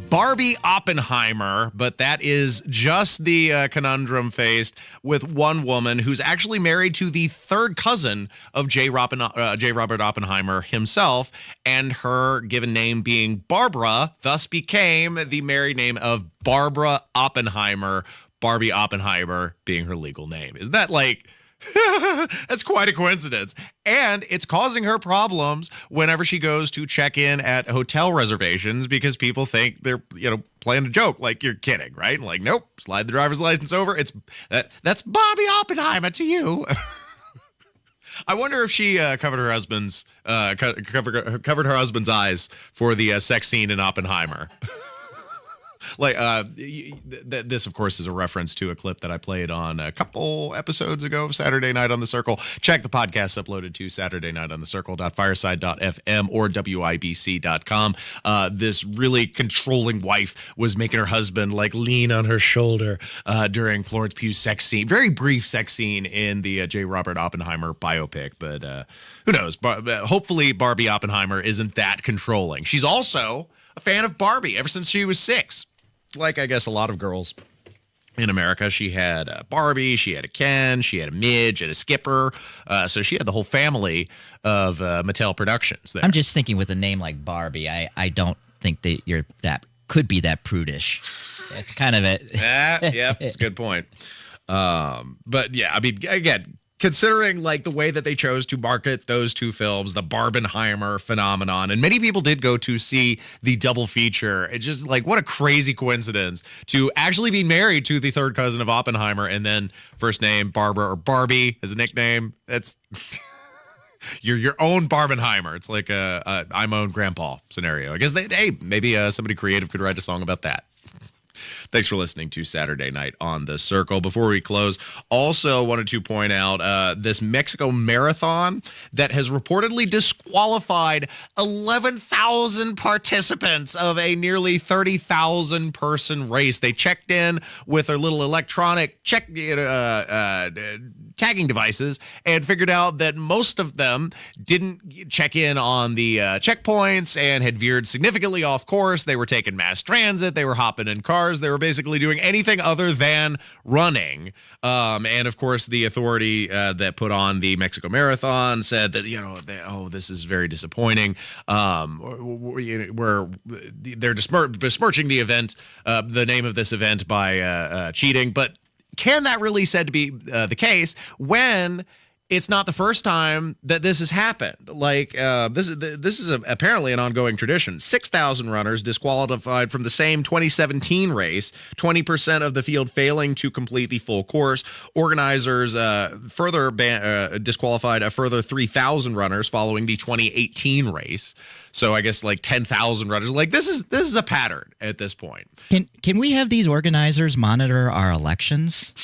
Barbie Oppenheimer, but that is just the conundrum faced with one woman who's actually married to the third cousin of J. Robert Oppenheimer himself, and her given name being Barbara, thus became the married name of Barbara Oppenheimer, Barbie Oppenheimer being her legal name. Isn't that like... That's quite a coincidence. And it's causing her problems whenever she goes to check in at hotel reservations, because people think they're, playing a joke. Like, you're kidding, right? And like, nope, slide the driver's license over. That's Barbie Oppenheimer to you. I wonder if she covered her husband's covered her husband's eyes for the sex scene in Oppenheimer. Like, this, of course, is a reference to a clip that I played on a couple episodes ago of Saturday Night on the Circle. Check the podcast uploaded to SaturdayNightOnTheCircle.fireside.fm or WIBC.com. This really controlling wife was making her husband, like, lean on her shoulder during Florence Pugh's sex scene. Very brief sex scene in the J. Robert Oppenheimer biopic. But who knows? Hopefully Barbie Oppenheimer isn't that controlling. She's also a fan of Barbie ever since she was 6. Like, I guess, a lot of girls in America. She had a Barbie, she had a Ken, she had a Midge, and a Skipper. So she had the whole family of Mattel Productions there. I'm just thinking with a name like Barbie, I don't think that could be that prudish. It's kind of it. Yeah, it's a good point. But yeah, I mean, again, considering like the way that they chose to market those two films, the Barbenheimer phenomenon, and many people did go to see the double feature. It's just like, what a crazy coincidence to actually be married to the third cousin of Oppenheimer, and then first name Barbara or Barbie as a nickname. That's you're your own Barbenheimer. It's like a I'm own grandpa scenario. I guess maybe somebody creative could write a song about that. Thanks for listening to Saturday Night on the Circle. Before we close, also wanted to point out this Mexico Marathon that has reportedly disqualified 11,000 participants of a nearly 30,000 person race. They checked in with their little electronic tagging devices and figured out that most of them didn't check in on the checkpoints and had veered significantly off course. They were taking mass transit. They were hopping in cars. They were basically doing anything other than running. And of course, the authority that put on the Mexico Marathon said that, this is very disappointing. They're besmirching the event, the name of this event by cheating. But can that really said to be the case when it's not the first time that this has happened. Like this is apparently an ongoing tradition. 6,000 runners disqualified from the same 2017 race, 20% of the field failing to complete the full course. Organizers further disqualified a further 3,000 runners following the 2018 race. So I guess like 10,000 runners. Like this is a pattern at this point. Can we have these organizers monitor our elections?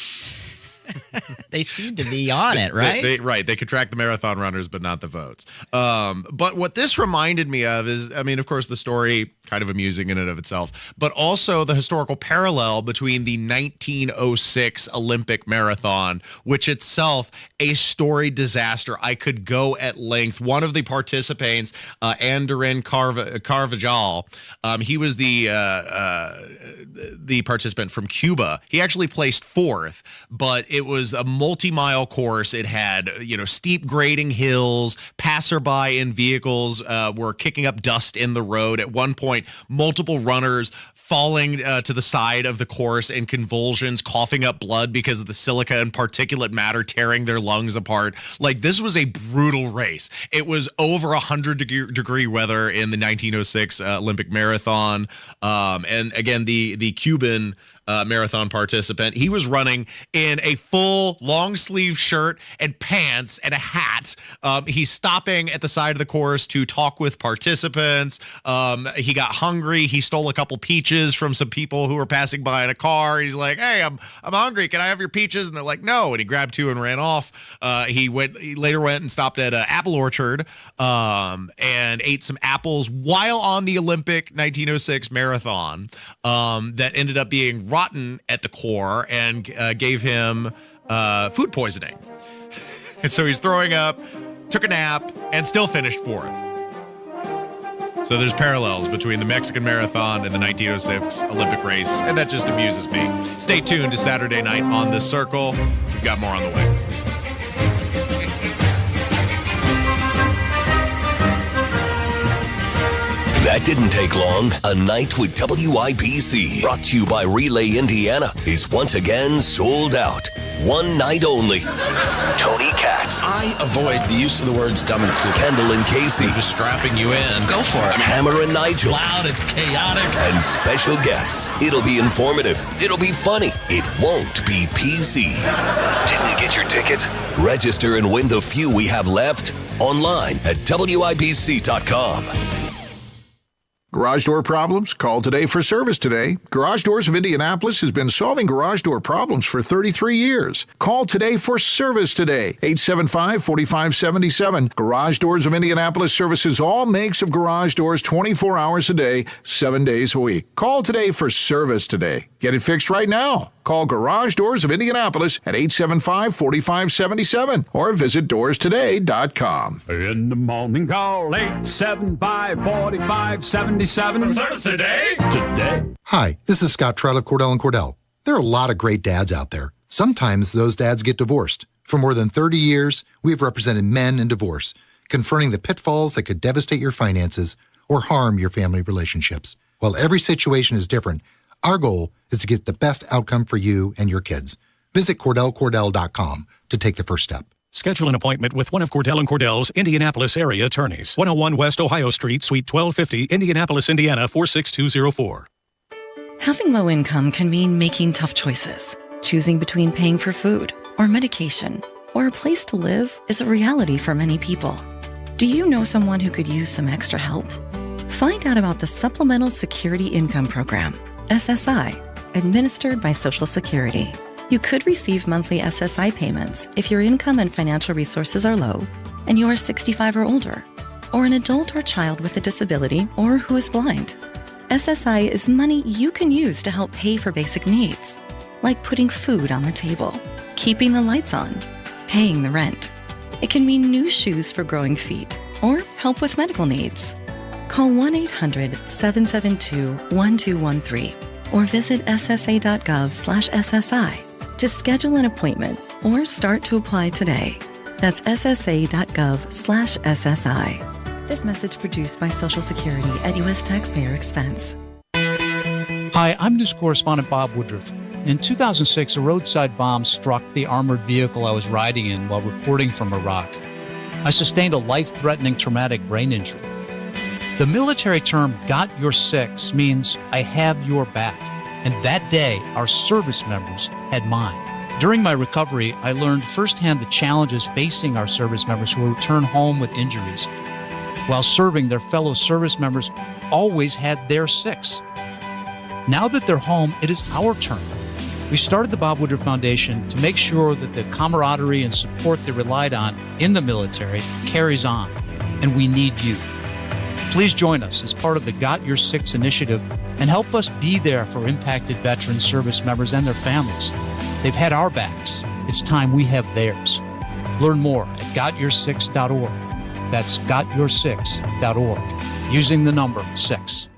They seem to be on it, right? They could track the marathon runners, but not the votes. But what this reminded me of is, I mean, of course, the story kind of amusing in and of itself, but also the historical parallel between the 1906 Olympic marathon, which itself a storied disaster. I could go at length. One of the participants, Anderin Carvajal, he was the participant from Cuba. He actually placed fourth, but it was a multi-mile course. It had, steep grading hills. Passerby in vehicles were kicking up dust in the road. At one point, multiple runners falling to the side of the course in convulsions, coughing up blood because of the silica and particulate matter tearing their lungs apart. Like, this was a brutal race. It was over 100-degree weather in the 1906 Olympic marathon. And again, the Cuban marathon participant, he was running in a full long sleeve shirt and pants and a hat. He's stopping at the side of the course to talk with participants. He got hungry. He stole a couple peaches from some people who were passing by in a car. He's like, "Hey, I'm hungry. Can I have your peaches?" And they're like, "No." And he grabbed two and ran off. He later went and stopped at an apple orchard and ate some apples while on the Olympic 1906 marathon that ended up being rotten at the core and gave him food poisoning. And so he's throwing up, took a nap, and still finished fourth. So there's parallels between the Mexican marathon and the 1906 Olympic race, and that just amuses me. Stay tuned to Saturday night on The Circle. We've got more on the way. That didn't take long. A Night with WIBC, brought to you by Relay Indiana, is once again sold out. One night only. Tony Katz. I avoid the use of the words dumb and stupid. Kendall and Casey. I'm just strapping you in. Go for it. Hammer and Nigel. Loud, it's chaotic. And special guests. It'll be informative. It'll be funny. It won't be PC. Didn't get your tickets? Register and win the few we have left online at WIBC.com. Garage door problems? Call today for service today. Garage Doors of Indianapolis has been solving garage door problems for 33 years. Call today for service today. 875-4577. Garage Doors of Indianapolis services all makes of garage doors 24 hours a day, 7 days a week. Call today for service today. Get it fixed right now. Call Garage Doors of Indianapolis at 875-4577 or visit doorstoday.com. In the morning, call 875-4577. Service today. Hi, this is Scott Trout of Cordell & Cordell. There are a lot of great dads out there. Sometimes those dads get divorced. For more than 30 years, we've represented men in divorce, confronting the pitfalls that could devastate your finances or harm your family relationships. While every situation is different, our goal is to get the best outcome for you and your kids. Visit CordellCordell.com to take the first step. Schedule an appointment with one of Cordell & Cordell's Indianapolis area attorneys. 101 West Ohio Street, Suite 1250, Indianapolis, Indiana 46204. Having low income can mean making tough choices. Choosing between paying for food or medication or a place to live is a reality for many people. Do you know someone who could use some extra help? Find out about the Supplemental Security Income Program, SSI, administered by Social Security. You could receive monthly SSI payments if your income and financial resources are low and you are 65 or older, or an adult or child with a disability or who is blind. SSI is money you can use to help pay for basic needs, like putting food on the table, keeping the lights on, paying the rent. It can mean new shoes for growing feet or help with medical needs. Call 1-800-772-1213 or visit ssa.gov/SSI to schedule an appointment or start to apply today. That's ssa.gov/SSI. This message produced by Social Security at U.S. taxpayer expense. Hi, I'm news correspondent Bob Woodruff. In 2006, a roadside bomb struck the armored vehicle I was riding in while reporting from Iraq. I sustained a life-threatening traumatic brain injury. The military term "got your six" means I have your back. And that day, our service members had mine. During my recovery, I learned firsthand the challenges facing our service members who return home with injuries. While serving, their fellow service members always had their six. Now that they're home, it is our turn. We started the Bob Woodward Foundation to make sure that the camaraderie and support they relied on in the military carries on. And we need you. Please join us as part of the Got Your Six initiative and help us be there for impacted veteran service members and their families. They've had our backs. It's time we have theirs. Learn more at gotyoursix.org. That's gotyoursix.org. Using the number 6.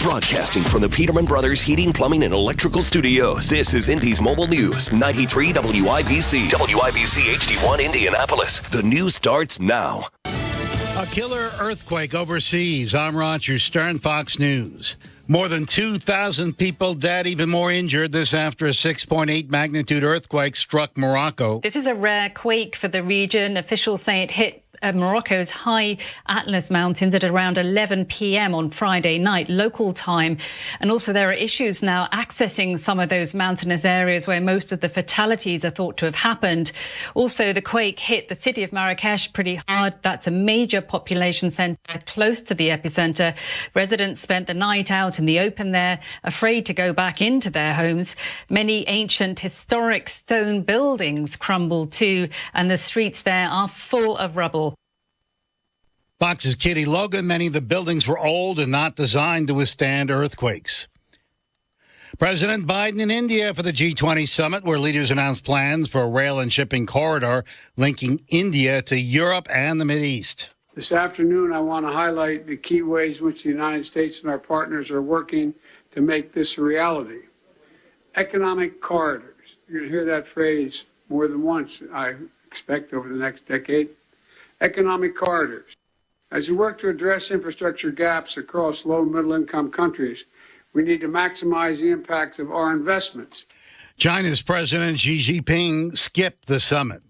Broadcasting from the Peterman Brothers Heating, Plumbing, and Electrical Studios, this is Indy's Mobile News, 93 WIBC. WIBC HD1 Indianapolis. The news starts now. A killer earthquake overseas. I'm Roger Stern, Fox News. More than 2,000 people dead, even more injured. This after a 6.8 magnitude earthquake struck Morocco. This is a rare quake for the region. Officials say it hit Morocco's high Atlas Mountains at around 11 p.m. on Friday night, local time. And also there are issues now accessing some of those mountainous areas where most of the fatalities are thought to have happened. Also, the quake hit the city of Marrakesh pretty hard. That's a major population centre close to the epicenter. Residents spent the night out in the open there, afraid to go back into their homes. Many ancient historic stone buildings crumbled too, and the streets there are full of rubble. Fox's Kitty Logan, many of the buildings were old and not designed to withstand earthquakes. President Biden in India for the G20 summit, where leaders announced plans for a rail and shipping corridor linking India to Europe and the Mideast. This afternoon, I want to highlight the key ways in which the United States and our partners are working to make this a reality. Economic corridors. You're going to hear that phrase more than once, I expect, over the next decade. Economic corridors. As we work to address infrastructure gaps across low- and middle-income countries, we need to maximize the impact of our investments. China's President Xi Jinping skipped the summit.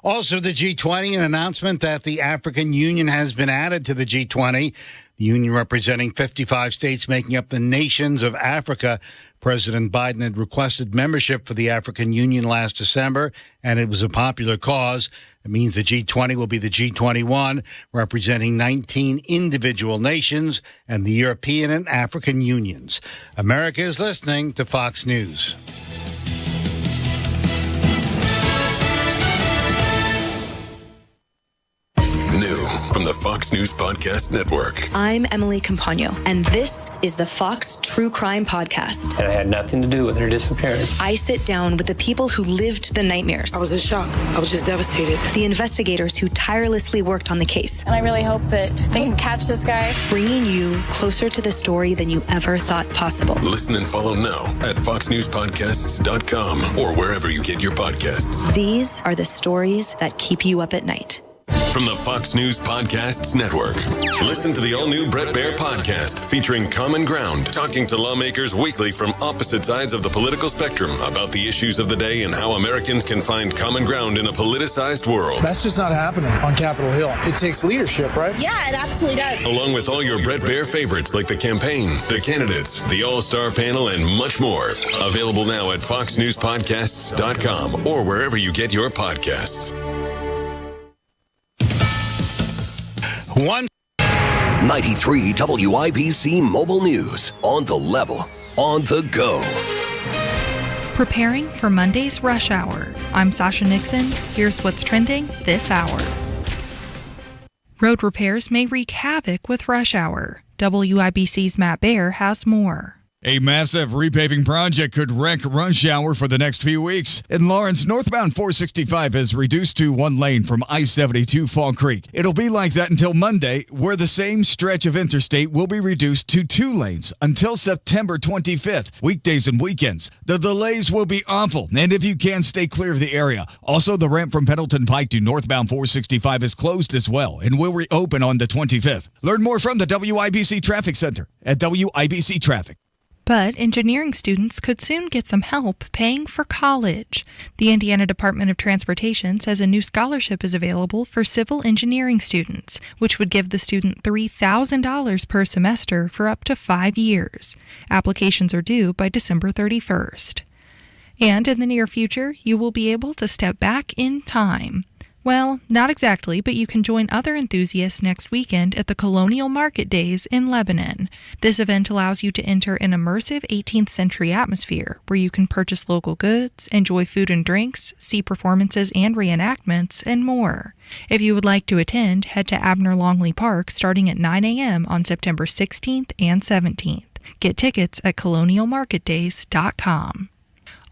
Also, the G20, an announcement that the African Union has been added to the G20, the union representing 55 states making up the nations of Africa. President Biden had requested membership for the African Union last December, and it was a popular cause. It means the G20 will be the G21, representing 19 individual nations and the European and African unions. America is listening to Fox News. New from the Fox News Podcast Network. I'm Emily Campagno, and this is the Fox True Crime Podcast. And I had nothing to do with her disappearance. I sit down with the people who lived the nightmares. I was in shock. I was just devastated. The investigators who tirelessly worked on the case. And I really hope that they can catch this guy. Bringing you closer to the story than you ever thought possible. Listen and follow now at foxnewspodcasts.com or wherever you get your podcasts. These are the stories that keep you up at night. From the Fox News Podcasts Network. Listen to the all-new Bret Baier podcast featuring Common Ground, talking to lawmakers weekly from opposite sides of the political spectrum about the issues of the day and how Americans can find common ground in a politicized world. That's just not happening on Capitol Hill. It takes leadership, right? Yeah, it absolutely does. Along with all your Bret Baier favorites like the campaign, the candidates, the all-star panel, and much more. Available now at foxnewspodcasts.com or wherever you get your podcasts. 93 WIBC Mobile News. On the level, on the go. Preparing for Monday's rush hour. I'm Sasha Nixon. Here's what's trending this hour. Road repairs may wreak havoc with rush hour. WIBC's Matt Baer has more. A massive repaving project could wreck rush hour for the next few weeks. In Lawrence, northbound 465 is reduced to one lane from I-72 Fall Creek. It'll be like that until Monday, where the same stretch of interstate will be reduced to 2 lanes until September 25th, weekdays and weekends. The delays will be awful, and if you can, stay clear of the area. Also, the ramp from Pendleton Pike to northbound 465 is closed as well and will reopen on the 25th. Learn more from the WIBC Traffic Center at WIBC Traffic. But engineering students could soon get some help paying for college. The Indiana Department of Transportation says a new scholarship is available for civil engineering students, which would give the student $3,000 per semester for up to 5 years. Applications are due by December 31st. And in the near future, you will be able to step back in time. Well, not exactly, but you can join other enthusiasts next weekend at the Colonial Market Days in Lebanon. This event allows you to enter an immersive 18th century atmosphere where you can purchase local goods, enjoy food and drinks, see performances and reenactments, and more. If you would like to attend, head to Abner Longley Park starting at 9 a.m. on September 16th and 17th. Get tickets at colonialmarketdays.com.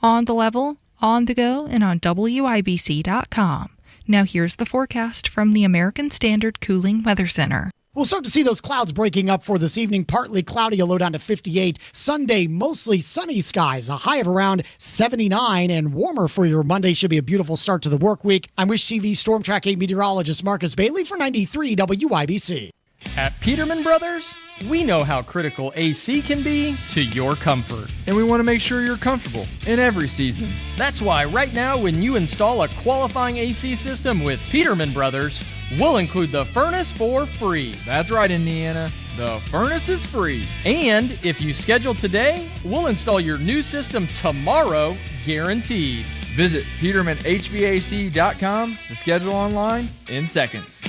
On the level, on the go, and on WIBC.com. Now here's the forecast from the American Standard Cooling Weather Center. We'll start to see those clouds breaking up for this evening. Partly cloudy, a low down to 58. Sunday, mostly sunny skies, a high of around 79, and warmer for your Monday. Should be a beautiful start to the work week. I'm Wish TV Storm Track 8 meteorologist Marcus Bailey for 93 WIBC. At Peterman Brothers, we know how critical AC can be to your comfort. And we want to make sure you're comfortable in every season. That's why right now when you install a qualifying AC system with Peterman Brothers, we'll include the furnace for free. That's right, Indiana. The furnace is free. And if you schedule today, we'll install your new system tomorrow, guaranteed. Visit PetermanHVAC.com to schedule online in seconds.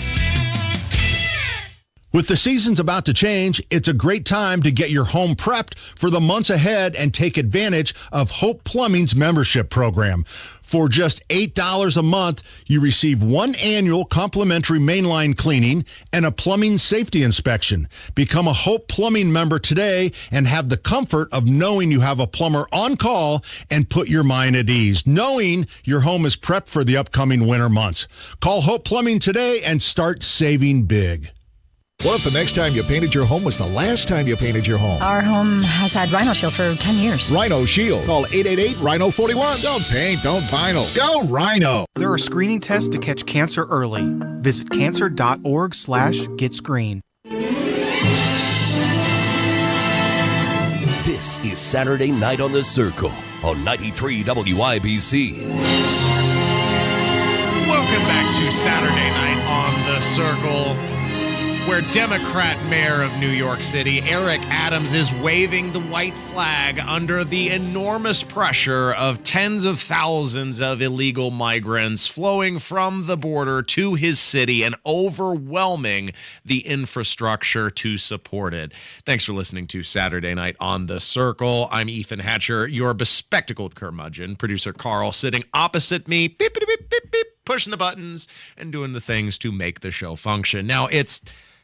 With the seasons about to change, it's a great time to get your home prepped for the months ahead and take advantage of Hope Plumbing's membership program. For just $8 a month, you receive one annual complimentary mainline cleaning and a plumbing safety inspection. Become a Hope Plumbing member today and have the comfort of knowing you have a plumber on call and put your mind at ease, knowing your home is prepped for the upcoming winter months. Call Hope Plumbing today and start saving big. What if the next time you painted your home was the last time you painted your home? Our home has had Rhino Shield for 10 years. Rhino Shield. Call 888-RHINO-41. Don't paint, don't vinyl. Go Rhino. There are screening tests to catch cancer early. Visit cancer.org/getscreened. This is Saturday Night on the Circle on 93 WIBC. Welcome back to Saturday Night on the Circle, where Democrat Mayor of New York City, Eric Adams, is waving the white flag under the enormous pressure of tens of thousands of illegal migrants flowing from the border to his city and overwhelming the infrastructure to support it. Thanks for listening to Saturday Night on the Circle. I'm Ethan Hatcher, your bespectacled curmudgeon. Producer Carl sitting opposite me, beep, beep, beep, beep, beep, pushing the buttons and doing the things to make the show function. Now, it's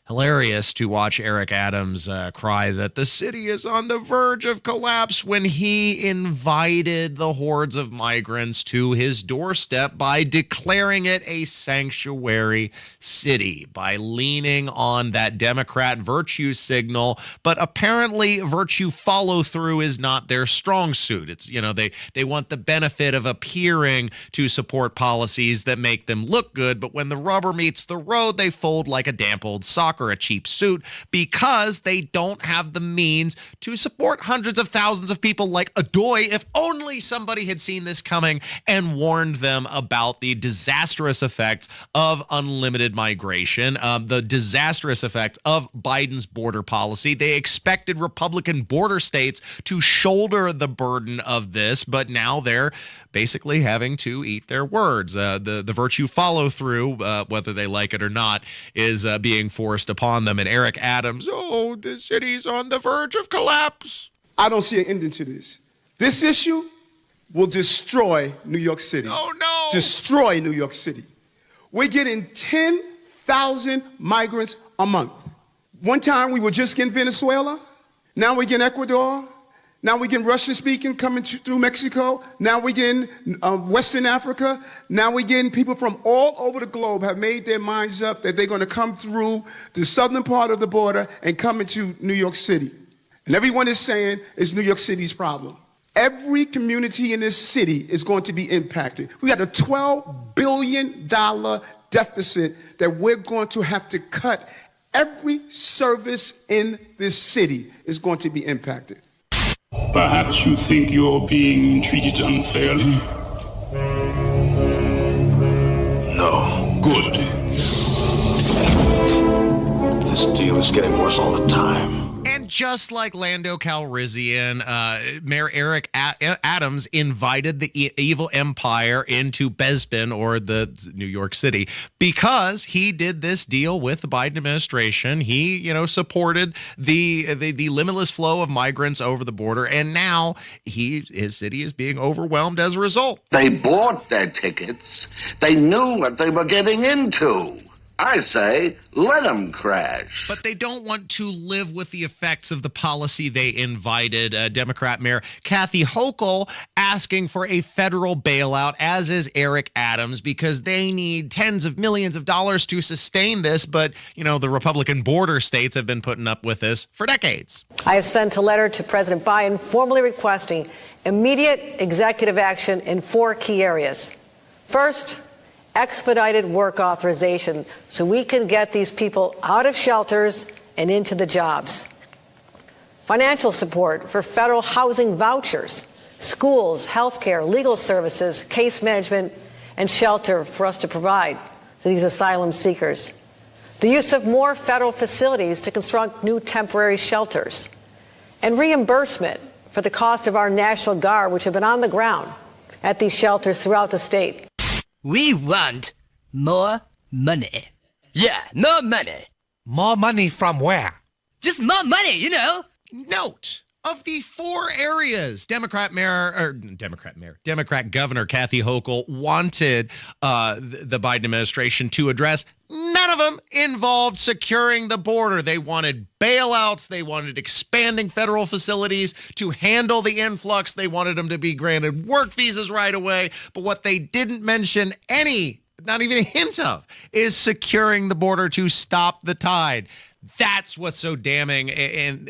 hilarious to watch Eric Adams cry that the city is on the verge of collapse when he invited the hordes of migrants to his doorstep by declaring it a sanctuary city, by leaning on that Democrat virtue signal. But apparently virtue follow-through is not their strong suit. It's, you know, they want the benefit of appearing to support policies that make them look good, but when the rubber meets the road, they fold like a damp old sock or a cheap suit because they don't have the means to support hundreds of thousands of people like Adoy. If only somebody had seen this coming and warned them about the disastrous effects of unlimited migration, the disastrous effects of Biden's border policy. They expected Republican border states to shoulder the burden of this, but now they're basically having to eat their words. The virtue follow through, whether they like it or not, is being forced upon them. And Eric Adams, oh, the city's on the verge of collapse. I don't see an ending to this. This issue will destroy New York City. Oh, no. Destroy New York City. We're getting 10,000 migrants a month. One time we were just getting Venezuela. Now we're getting Ecuador. Now we're getting Russian-speaking coming through Mexico. Now we're getting Western Africa. Now we're getting people from all over the globe have made their minds up that they're going to come through the southern part of the border and come into New York City. And everyone is saying it's New York City's problem. Every community in this city is going to be impacted. We got a $12 billion deficit that we're going to have to cut. Every service in this city is going to be impacted. Perhaps you think you're being treated unfairly? No. Good. This deal is getting worse all the time. And just like Lando Calrissian, Mayor Eric Adams invited the evil empire into Bespin, or the New York City, because he did this deal with the Biden administration. He, supported the limitless flow of migrants over the border, and now his city is being overwhelmed as a result. They bought their tickets. They knew what they were getting into. I say, let them crash. But they don't want to live with the effects of the policy they invited. Democrat Mayor Kathy Hochul asking for a federal bailout, as is Eric Adams, because they need tens of millions of dollars to sustain this. But, the Republican border states have been putting up with this for decades. I have sent a letter to President Biden formally requesting immediate executive action in 4 key areas. First, expedited work authorization so we can get these people out of shelters and into the jobs. Financial support for federal housing vouchers, schools, healthcare, legal services, case management, and shelter for us to provide to these asylum seekers. The use of more federal facilities to construct new temporary shelters. And reimbursement for the cost of our National Guard, which have been on the ground at these shelters throughout the state. We want more money. Yeah, more money. More money from where? Just more money, Note, of the 4 areas Democrat Governor Kathy Hochul wanted the Biden administration to address, none of them involved securing the border. They wanted bailouts. They wanted expanding federal facilities to handle the influx. They wanted them to be granted work visas right away. But what they didn't mention not even a hint of, is securing the border to stop the tide. That's what's so damning and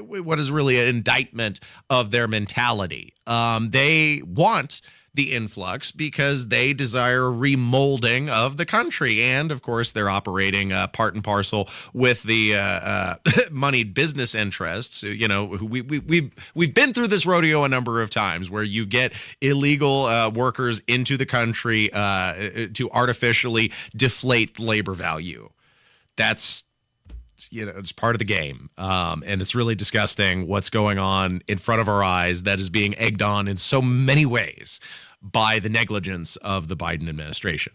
what is really an indictment of their mentality. They want the influx because they desire remolding of the country. And of course, they're operating part and parcel with the moneyed business interests. We've been through this rodeo a number of times where you get illegal workers into the country to artificially deflate labor value. That's it's part of the game. And it's really disgusting what's going on in front of our eyes that is being egged on in so many ways by the negligence of the Biden administration.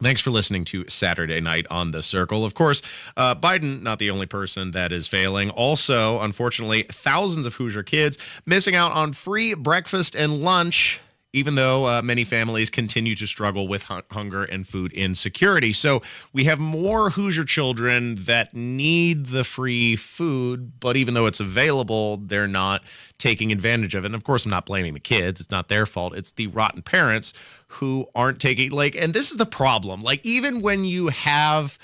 Thanks for listening to Saturday Night on the Circle. Of course, Biden, not the only person that is failing. Also, unfortunately, thousands of Hoosier kids missing out on free breakfast and lunch, even though many families continue to struggle with hunger and food insecurity. So we have more Hoosier children that need the free food, but even though it's available, they're not taking advantage of it. And of course, I'm not blaming the kids. It's not their fault. It's the rotten parents who aren't taking, and this is the problem. Even when you have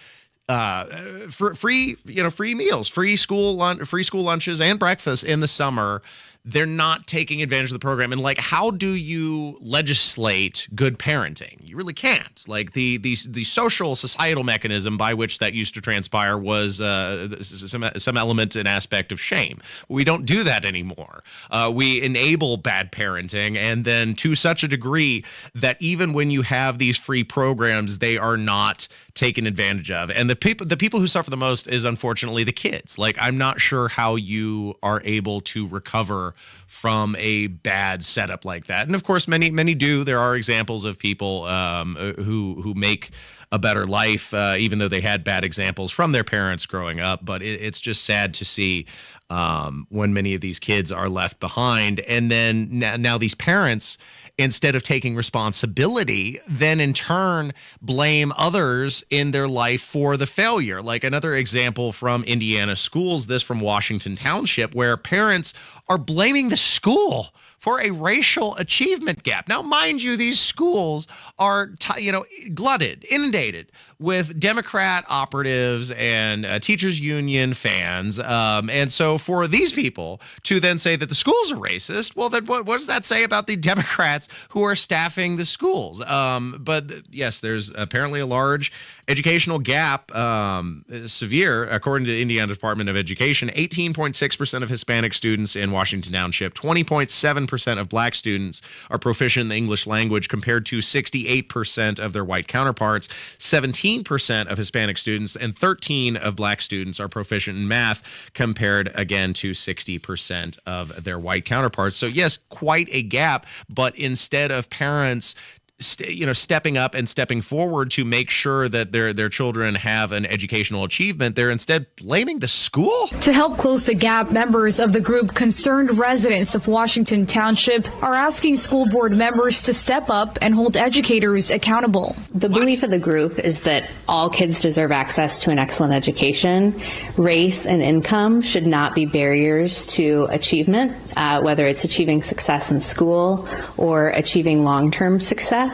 free meals, free school lunches and breakfast in the summer, they're not taking advantage of the program. And how do you legislate good parenting? You really can't. The social societal mechanism by which that used to transpire was some element and aspect of shame. We don't do that anymore. We enable bad parenting, and then to such a degree that even when you have these free programs, they are not taken advantage of. And the people who suffer the most is unfortunately the kids. I'm not sure how you are able to recover from a bad setup like that. And of course, many do. There are examples of people who make a better life, even though they had bad examples from their parents growing up. But it's just sad to see when many of these kids are left behind. And then now these parents, instead of taking responsibility, then in turn blame others in their life for the failure. Another example from Indiana schools, this from Washington Township, where parents are blaming the school for a racial achievement gap. Now, mind you, these schools are, glutted, inundated with Democrat operatives and teachers union fans. And so for these people to then say that the schools are racist, well, then what does that say about the Democrats who are staffing the schools? But yes, there's apparently a large Educational gap severe, according to the Indiana Department of Education. 18.6% of Hispanic students in Washington Township, 20.7% of black students are proficient in the English language compared to 68% of their white counterparts. 17% of Hispanic students and 13% of black students are proficient in math compared again to 60% of their white counterparts. So yes, quite a gap, but instead of parents stepping up and stepping forward to make sure that their children have an educational achievement, they're instead blaming the school. To help close the gap, members of the group Concerned Residents of Washington Township are asking school board members to step up and hold educators accountable. The belief of the group is that all kids deserve access to an excellent education. Race and income should not be barriers to achievement, whether it's achieving success in school or achieving long-term success.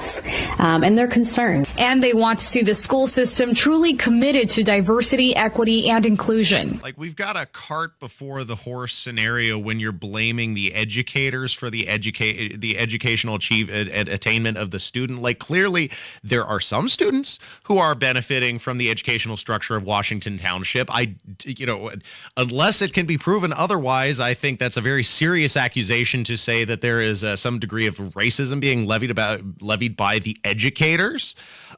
And they're concerned. And they want to see the school system truly committed to diversity, equity, and inclusion. Like, we've got a cart before the horse scenario when you're blaming the educators for the educational attainment of the student. Like, clearly, there are some students who are benefiting from the educational structure of Washington Township. Unless it can be proven otherwise, I think that's a very serious accusation to say that there is some degree of racism being levied by the educators.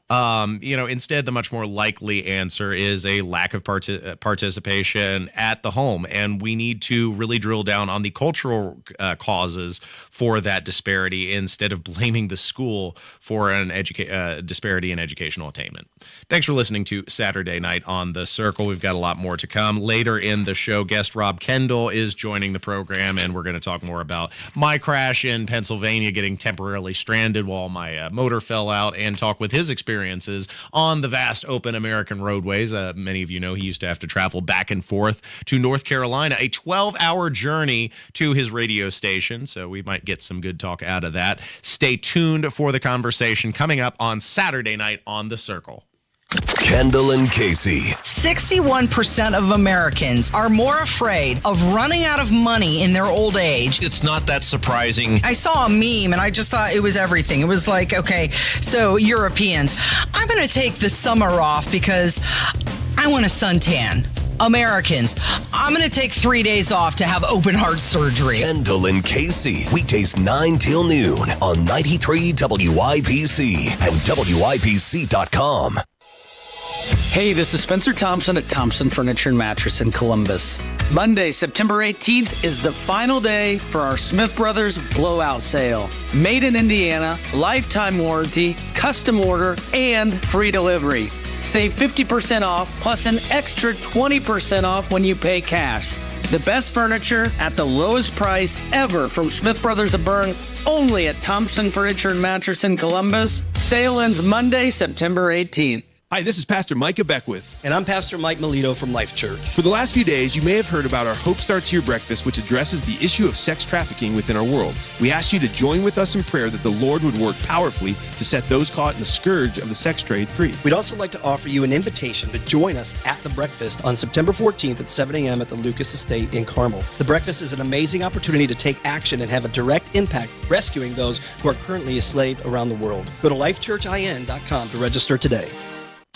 Instead, the much more likely answer is a lack of participation at the home. And we need to really drill down on the cultural causes for that disparity instead of blaming the school for an disparity in educational attainment. Thanks for listening to Saturday Night on the Circle. We've got a lot more to come. Later in the show, guest Rob Kendall is joining the program, and we're going to talk more about my crash in Pennsylvania, getting temporarily stranded while my motor fell out, and talk with his experiences on the vast open American roadways. Many of you know he used to have to travel back and forth to North Carolina, a 12-hour journey to his radio station, so we might get some good talk out of that. Stay tuned for the conversation coming up on Saturday Night on the Circle. Kendall and Casey. 61% of Americans are more afraid of running out of money in their old age. It's not that surprising. I saw a meme and I just thought it was everything. It was like, okay, so Europeans, I'm going to take the summer off because I want a suntan. Americans, I'm going to take 3 days off to have open heart surgery. Kendall and Casey, weekdays 9 till noon on 93 WIBC and WIBC.com. Hey, this is Spencer Thompson at Thompson Furniture and Mattress in Columbus. Monday, September 18th is the final day for our Smith Brothers Blowout Sale. Made in Indiana, lifetime warranty, custom order, and free delivery. Save 50% off plus an extra 20% off when you pay cash. The best furniture at the lowest price ever from Smith Brothers of Bern, only at Thompson Furniture and Mattress in Columbus. Sale ends Monday, September 18th. Hi, this is Pastor Micah Beckwith. And I'm Pastor Mike Melito from Life Church. For the last few days, you may have heard about our Hope Starts Here breakfast, which addresses the issue of sex trafficking within our world. We ask you to join with us in prayer that the Lord would work powerfully to set those caught in the scourge of the sex trade free. We'd also like to offer you an invitation to join us at the breakfast on September 14th at 7 a.m. at the Lucas Estate in Carmel. The breakfast is an amazing opportunity to take action and have a direct impact rescuing those who are currently enslaved around the world. Go to lifechurchin.com to register today.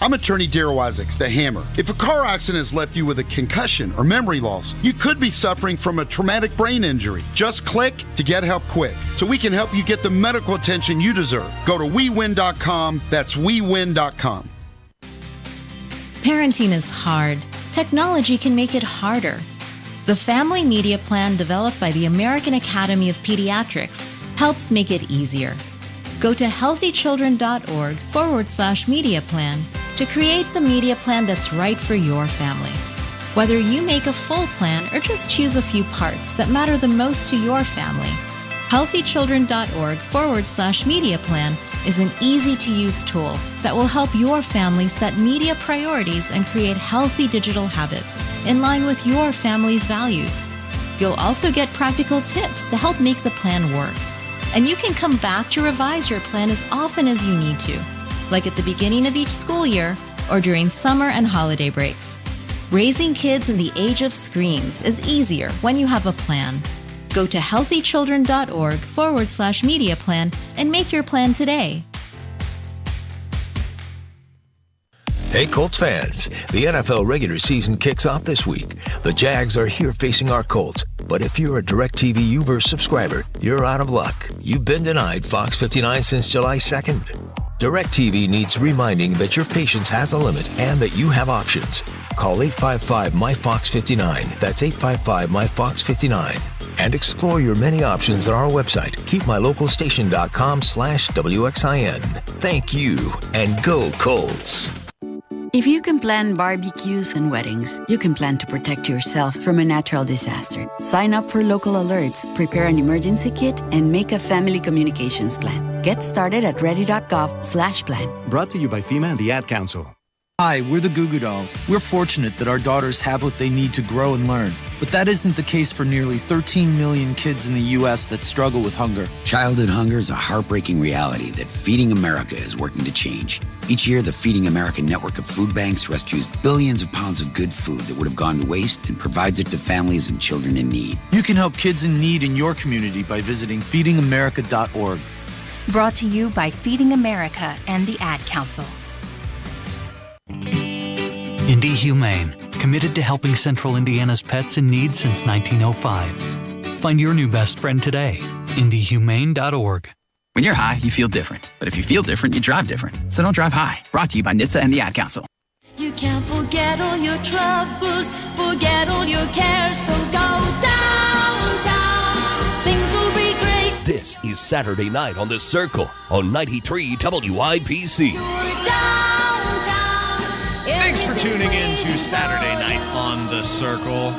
I'm attorney Darrell Isaacs, the Hammer. If a car accident has left you with a concussion or memory loss, you could be suffering from a traumatic brain injury. Just click to get help quick, so we can help you get the medical attention you deserve. Go to WeWin.com. That's WeWin.com. Parenting is hard. Technology can make it harder. The Family Media Plan developed by the American Academy of Pediatrics helps make it easier. Go to healthychildren.org/media plan to create the media plan that's right for your family. Whether you make a full plan or just choose a few parts that matter the most to your family, healthychildren.org/media plan is an easy-to-use tool that will help your family set media priorities and create healthy digital habits in line with your family's values. You'll also get practical tips to help make the plan work. And you can come back to revise your plan as often as you need to, like at the beginning of each school year or during summer and holiday breaks. Raising kids in the age of screens is easier when you have a plan. Go to healthychildren.org/media plan and make your plan today. Hey, Colts fans, the NFL regular season kicks off this week. The Jags are here facing our Colts. But if you're a DirecTV U-verse subscriber, you're out of luck. You've been denied Fox 59 since July 2nd. DirecTV needs reminding that your patience has a limit and that you have options. Call 855-MY-FOX-59. That's 855-MY-FOX-59. And explore your many options on our website, keepmylocalstation.com/WXIN. Thank you, and go Colts. If you can plan barbecues and weddings, you can plan to protect yourself from a natural disaster. Sign up for local alerts, prepare an emergency kit, and make a family communications plan. Get started at ready.gov/plan. Brought to you by FEMA and the Ad Council. Hi, we're the Goo Goo Dolls. We're fortunate that our daughters have what they need to grow and learn. But that isn't the case for nearly 13 million kids in the U.S. that struggle with hunger. Childhood hunger is a heartbreaking reality that Feeding America is working to change. Each year, the Feeding America network of food banks rescues billions of pounds of good food that would have gone to waste and provides it to families and children in need. You can help kids in need in your community by visiting feedingamerica.org. Brought to you by Feeding America and the Ad Council. Indie Humane, committed to helping Central Indiana's pets in need since 1905. Find your new best friend today. IndieHumane.org. When you're high, you feel different. But if you feel different, you drive different. So don't drive high. Brought to you by NHTSA and the Ad Council. You can't forget all your troubles, forget all your cares, so go downtown. Things will be great. This is Saturday Night on The Circle on 93 WIBC. Thanks for tuning in to Saturday Night on The Circle.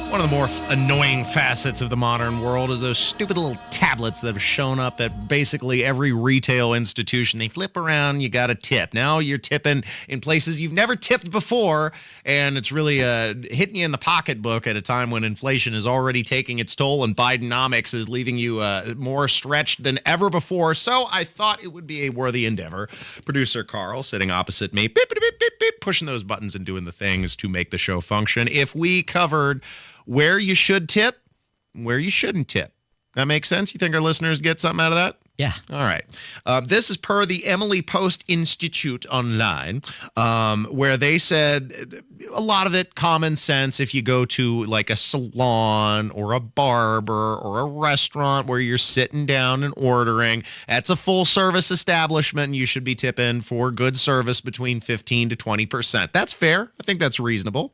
One of the more annoying facets of the modern world is those stupid little tablets that have shown up at basically every retail institution. They flip around, you got to tip. Now you're tipping in places you've never tipped before, and it's really hitting you in the pocketbook at a time when inflation is already taking its toll and Bidenomics is leaving you more stretched than ever before. So I thought it would be a worthy endeavor. Producer Carl sitting opposite me, beep, beep, beep, beep, beep, pushing those buttons and doing the things to make the show function. If we covered where you should tip, where you shouldn't tip. That makes sense? You think our listeners get something out of that? Yeah. All right. This is per the Emily Post Institute online, where they said a lot of it common sense. If you go to like a salon or a barber or a restaurant where you're sitting down and ordering, that's a full service establishment and you should be tipping for good service between 15 to 20%. That's fair. I think that's reasonable.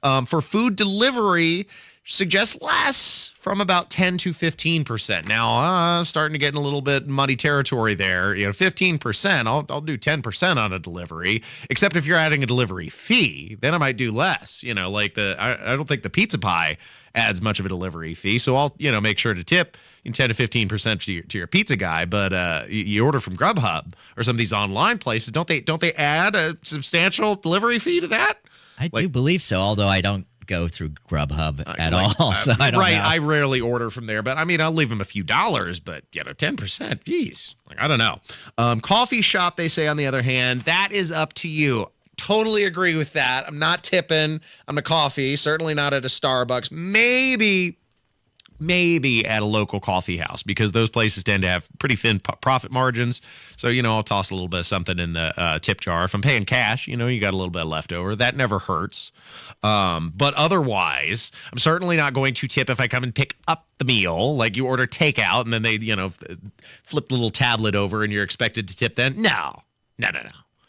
For food delivery, suggest less, from about 10 to 15%. Now, starting to get in a little bit muddy territory there. 15%, I'll do 10% on a delivery, except if you're adding a delivery fee, then I might do less. I don't think the pizza pie adds much of a delivery fee, so I'll, make sure to tip 10 to 15% to your pizza guy. But you order from Grubhub or some of these online places, don't they add a substantial delivery fee to that? I do believe so, although I don't go through Grubhub at all, so I don't know. I rarely order from there, but I'll leave them a few dollars, but 10%, geez, I don't know. Coffee shop, they say, on the other hand, that is up to you. Totally agree with that. I'm not tipping on the coffee, certainly not at a Starbucks. Maybe at a local coffee house, because those places tend to have pretty thin profit margins. So, I'll toss a little bit of something in the tip jar. If I'm paying cash, you got a little bit left over. That never hurts. But otherwise, I'm certainly not going to tip if I come and pick up the meal, like you order takeout and then they, flip the little tablet over and you're expected to tip then. No.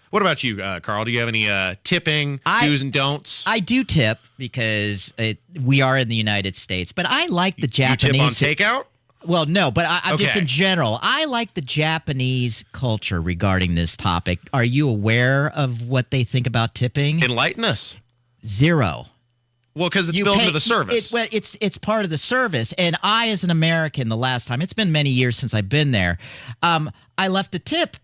What about you, Carl? Do you have any tipping do's and don'ts? I do tip because we are in the United States, but I like the Japanese. You tip on takeout? Well, no, but I'm just in general. I like the Japanese culture regarding this topic. Are you aware of what they think about tipping? Enlighten us. Zero. Well, because it's built into the service. It's part of the service. And I, as an American, the last time, it's been many years since I've been there, I left a tip.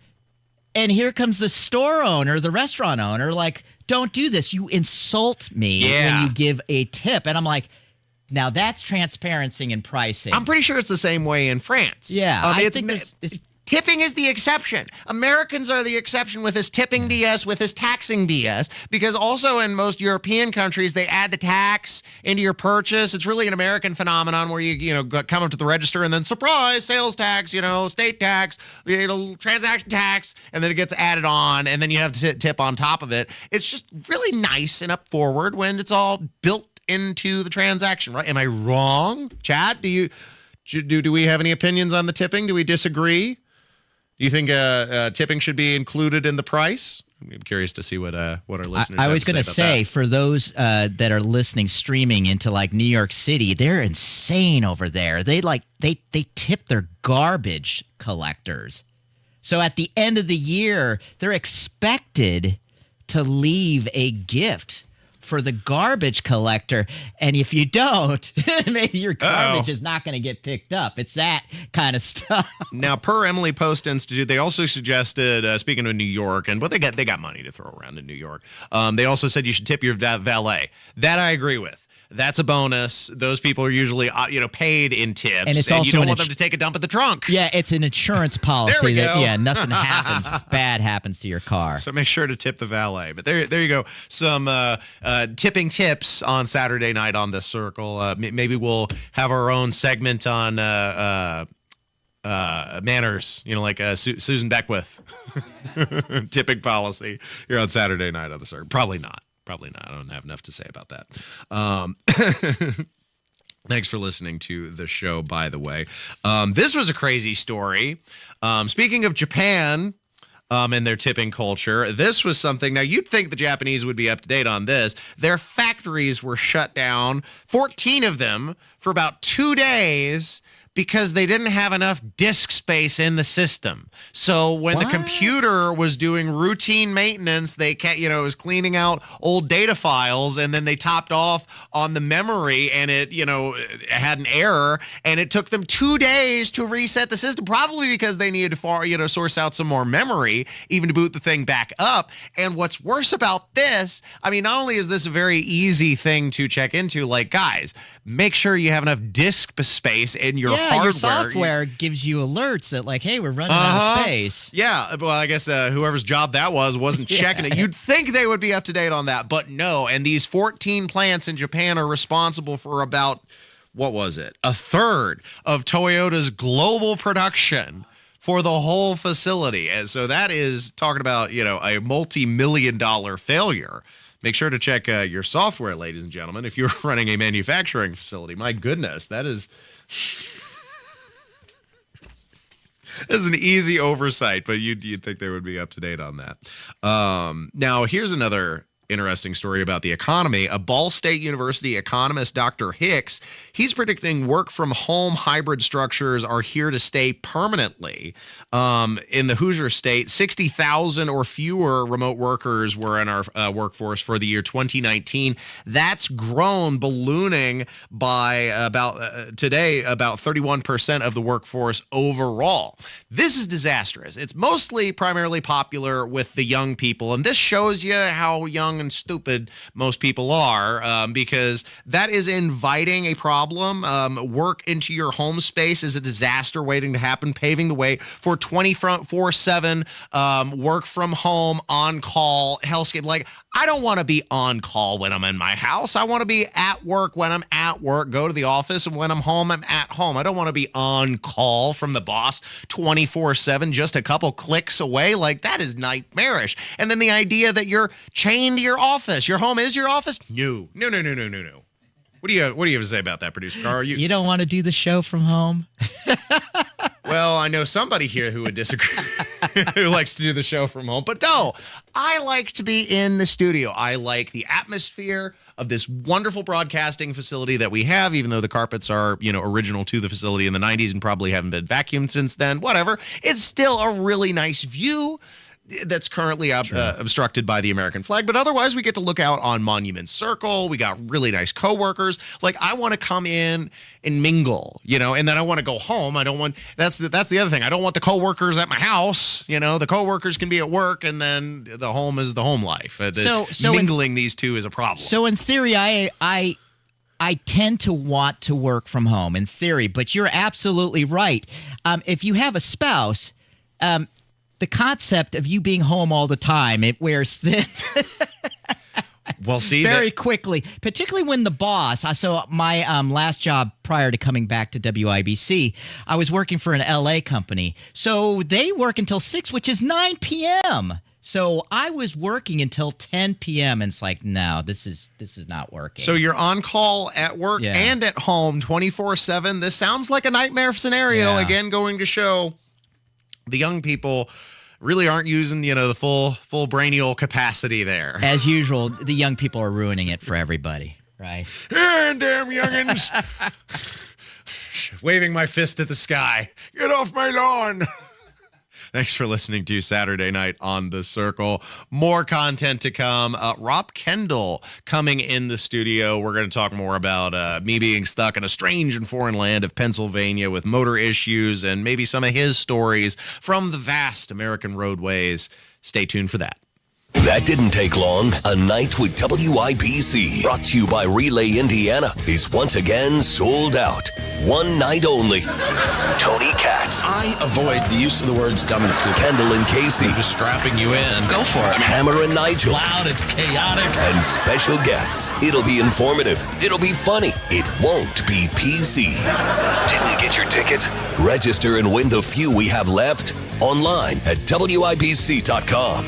And here comes the store owner, the restaurant owner, like, don't do this. You insult me when you give a tip. And I'm like, now that's transparency in pricing. I'm pretty sure it's the same way in France. Yeah. I think Tipping is the exception. Americans are the exception with this tipping BS, with this taxing BS, because also in most European countries, they add the tax into your purchase. It's really an American phenomenon where you come up to the register and then surprise, sales tax, state tax, transaction tax, and then it gets added on, and then you have to tip on top of it. It's just really nice and up forward when it's all built into the transaction, right? Am I wrong? Chad, do we have any opinions on the tipping? Do we disagree? Do you think tipping should be included in the price? I'm curious to see what our listeners. I was going to say for those that are listening, streaming into like New York City, they're insane over there. They tip their garbage collectors. So at the end of the year, they're expected to leave a gift for the garbage collector, and if you don't, maybe your garbage is not going to get picked up. It's that kind of stuff. Now, per Emily Post Institute, they also suggested, speaking of New York, and they got money to throw around in New York. They also said you should tip your valet. That I agree with. That's a bonus. Those people are usually, paid in tips, and it's also you don't want them to take a dump at the trunk. Yeah, it's an insurance policy. There we go. Nothing bad happens to your car. So make sure to tip the valet. But there you go. Some tipping tips on Saturday night on The Circle. Maybe we'll have our own segment on manners, like Susan Beckwith. Tipping policy here on Saturday night on The Circle. Probably not. I don't have enough to say about that. Thanks for listening to the show, by the way. This was a crazy story. Speaking of Japan and their tipping culture, this was something. Now, you'd think the Japanese would be up to date on this. Their factories were shut down, 14 of them, for about 2 days because they didn't have enough disk space in the system. So when the computer was doing routine maintenance, it was cleaning out old data files, and then they topped off on the memory, and it had an error, and it took them 2 days to reset the system, probably because they needed to source out some more memory, even to boot the thing back up. And what's worse about this, not only is this a very easy thing to check into, guys, make sure you have enough disk space in your hardware. Your software gives you alerts that hey, we're running out of space. Yeah, well, I guess whoever's job that wasn't checking it. You'd think they would be up to date on that, but no. And these 14 plants in Japan are responsible for about, what was it, a third of Toyota's global production for the whole facility. And so that is talking about, a multi-million-dollar failure. Make sure to check your software, ladies and gentlemen, if you're running a manufacturing facility. My goodness, that is... This is an easy oversight, but you'd think they would be up to date on that. Now, here's another interesting story about the economy. A Ball State University economist, Dr. Hicks, he's predicting work-from-home hybrid structures are here to stay permanently. In the Hoosier State, 60,000 or fewer remote workers were in our workforce for the year 2019. That's grown, ballooning by about 31% of the workforce overall. This is disastrous. It's primarily popular with the young people, and this shows you how young and stupid most people are, because that is inviting a problem. Work into your home space is a disaster waiting to happen, paving the way for 24/7 work from home, on call hellscape. I don't want to be on call when I'm in my house. I want to be at work when I'm at work, go to the office, and when I'm home, I'm at home. I don't want to be on call from the boss 24/7, just a couple clicks away. That is nightmarish. And then the idea that you're chained to your office. Your home is your office? No. What do you have to say about that, producer Carl? You don't want to do the show from home? Well, I know somebody here who would disagree, who likes to do the show from home. But no, I like to be in the studio. I like the atmosphere of this wonderful broadcasting facility that we have, even though the carpets are, original to the facility in the 90s and probably haven't been vacuumed since then. Whatever. It's still a really nice view that's currently obstructed by the American flag. But otherwise, we get to look out on Monument Circle. We got really nice coworkers. I want to come in and mingle, and then I want to go home. I don't want, that's the other thing. I don't want the coworkers at my house. The coworkers can be at work, and then the home is the home life. So mingling these two is a problem. So in theory, I tend to want to work from home in theory, but you're absolutely right. If you have a spouse, the concept of you being home all the time, it wears thin. Well, see, very quickly, particularly when the boss. So my last job prior to coming back to WIBC, I was working for an LA company. So they work until 6, which is 9 p.m. So I was working until 10 p.m. and it's like, no, this is not working. So you're on call at work and at home 24/7. This sounds like a nightmare scenario. Yeah. Again, going to show the young people really aren't using, the full brainial capacity there. As usual, the young people are ruining it for everybody, right? And damn youngins. Waving my fist at the sky. Get off my lawn. Thanks for listening to Saturday Night on The Circle. More content to come. Rob Kendall coming in the studio. We're going to talk more about me being stuck in a strange and foreign land of Pennsylvania with motor issues and maybe some of his stories from the vast American roadways. Stay tuned for that. That didn't take long. A Night with WIBC, brought to you by Relay Indiana, is once again sold out. One night only. Tony Katz. I avoid the use of the words dumb and stupid. Kendall and Casey. I'm just strapping you in. Go for it. Hammer and Nigel. Loud, it's chaotic. And special guests. It'll be informative. It'll be funny. It won't be PC. Didn't get your tickets? Register and win the few we have left online at WIBC.com.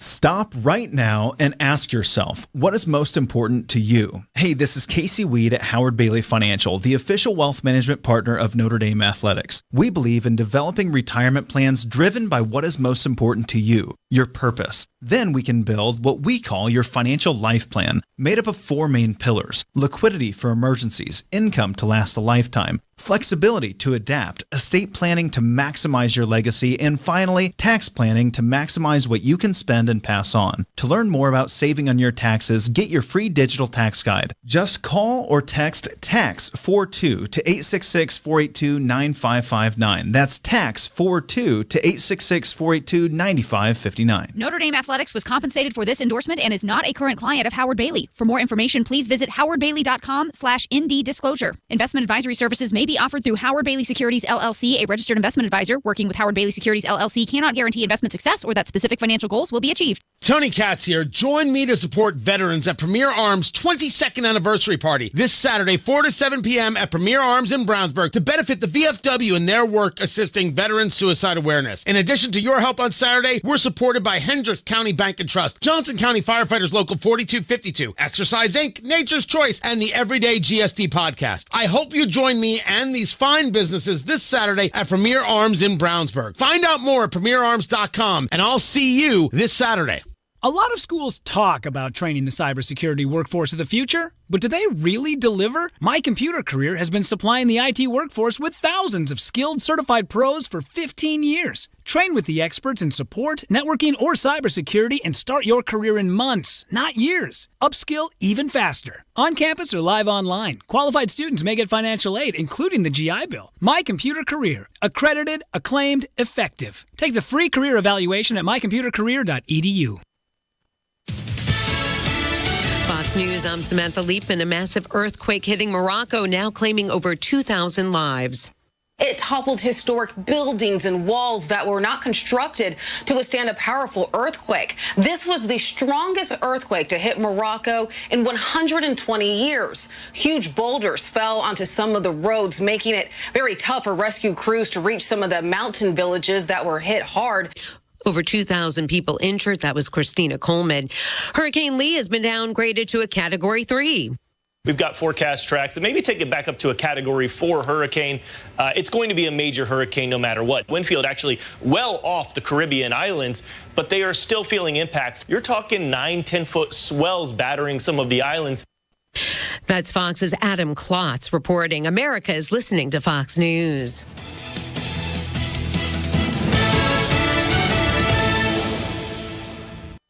Stop right now and ask yourself, what is most important to you? Hey, this is Casey Weed at Howard Bailey Financial, the official wealth management partner of Notre Dame Athletics. We believe in developing retirement plans driven by what is most important to you, your purpose. Then we can build what we call your financial life plan, made up of 4 main pillars: liquidity for emergencies, income to last a lifetime, flexibility to adapt, estate planning to maximize your legacy, and finally, tax planning to maximize what you can spend and pass on. To learn more about saving on your taxes, get your free digital tax guide. Just call or text TAX42 to 866-482-9559. That's TAX42 to 866-482-9559. Notre Dame Athletics was compensated for this endorsement and is not a current client of Howard Bailey. For more information, please visit howardbailey.com/ND disclosure. Investment advisory services may be offered through Howard Bailey Securities LLC, a registered investment advisor. Working with Howard Bailey Securities LLC cannot guarantee investment success or that specific financial goals will be achieved. Tony Katz here. Join me to support veterans at Premier Arms' 22nd anniversary party this Saturday, 4 to 7 p.m. at Premier Arms in Brownsburg to benefit the VFW in their work assisting veterans suicide awareness. In addition to your help on Saturday, we're supported by Hendricks County Bank and Trust, Johnson County Firefighters Local 4252, Exercise Inc., Nature's Choice, and the Everyday GSD podcast. I hope you join me and these fine businesses this Saturday at Premier Arms in Brownsburg. Find out more at premierarms.com, and I'll see you this Saturday. A lot of schools talk about training the cybersecurity workforce of the future, but do they really deliver? My Computer Career has been supplying the IT workforce with thousands of skilled, certified pros for 15 years. Train with the experts in support, networking, or cybersecurity and start your career in months, not years. Upskill even faster. On campus or live online, qualified students may get financial aid, including the GI Bill. My Computer Career. Accredited, acclaimed, effective. Take the free career evaluation at mycomputercareer.edu. Fox News, I'm Samantha Liebman. A massive earthquake hitting Morocco, now claiming over 2,000 lives. It toppled historic buildings and walls that were not constructed to withstand a powerful earthquake. This was the strongest earthquake to hit Morocco in 120 years. Huge boulders fell onto some of the roads, making it very tough for rescue crews to reach some of the mountain villages that were hit hard. Over 2,000 people injured. That was Christina Coleman. Hurricane Lee has been downgraded to a Category 3. We've got forecast tracks that maybe take it back up to a Category 4 hurricane. It's going to be a major hurricane no matter what. Winfield actually well off the Caribbean islands, but they are still feeling impacts. You're talking 9-10-foot swells battering some of the islands. That's Fox's Adam Klotz reporting. America is listening to Fox News.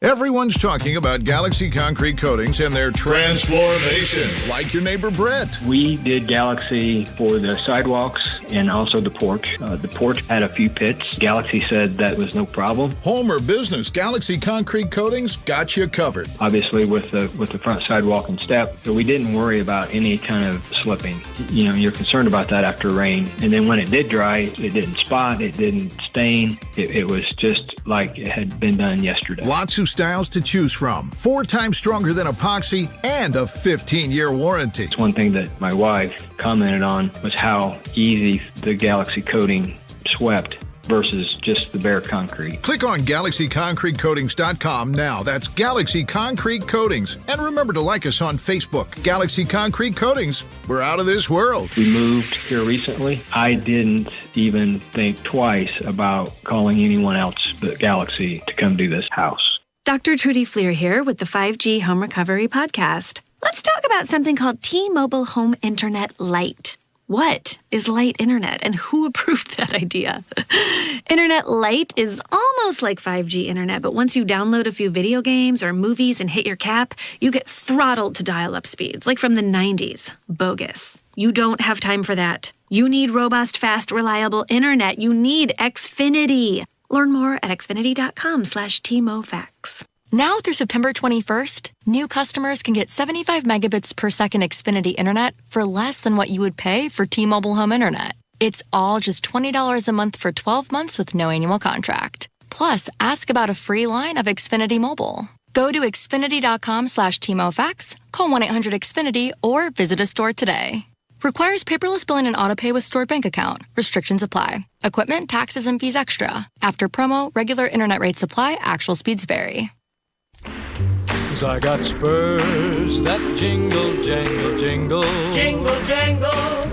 Everyone's talking about Galaxy Concrete Coatings and their transformation, like your neighbor Brett. We did Galaxy for the sidewalks and also the porch. The porch had a few pits. Galaxy said that was no problem. Home or business, Galaxy Concrete Coatings got you covered. Obviously with the front sidewalk and step, so we didn't worry about any kind of slipping. You know, you're concerned about that after rain. And then when it did dry, it didn't spot, it didn't stain. It was just like it had been done yesterday. Lots of styles to choose from. 4 times stronger than epoxy and a 15-year warranty. It's one thing that my wife commented on was how easy the Galaxy coating swept versus just the bare concrete. Click on GalaxyConcreteCoatings.com now. That's Galaxy Concrete Coatings. And remember to like us on Facebook. Galaxy Concrete Coatings. We're out of this world. We moved here recently. I didn't even think twice about calling anyone else but Galaxy to come do this house. Dr. Trudy Fleer here with the 5G Home Recovery Podcast. Let's talk about something called T-Mobile Home Internet Lite. What is light internet and who approved that idea? Internet Lite is almost like 5G internet, but once you download a few video games or movies and hit your cap, you get throttled to dial-up speeds, like from the 90s. Bogus. You don't have time for that. You need robust, fast, reliable internet. You need Xfinity. Learn more at xfinity.com/TMOFax. Now through September 21st, new customers can get 75 megabits per second Xfinity internet for less than what you would pay for T-Mobile Home Internet. It's all just $20 a month for 12 months with no annual contract. Plus, ask about a free line of Xfinity Mobile. Go to xfinity.com/TMOFax, call 1-800-XFINITY, or visit a store today. Requires paperless billing and autopay with stored bank account. Restrictions apply. Equipment, taxes, and fees extra. After promo, regular internet rates apply. Actual speeds vary. 'Cause I got spurs that jingle, jangle, jingle. Jingle, jangle.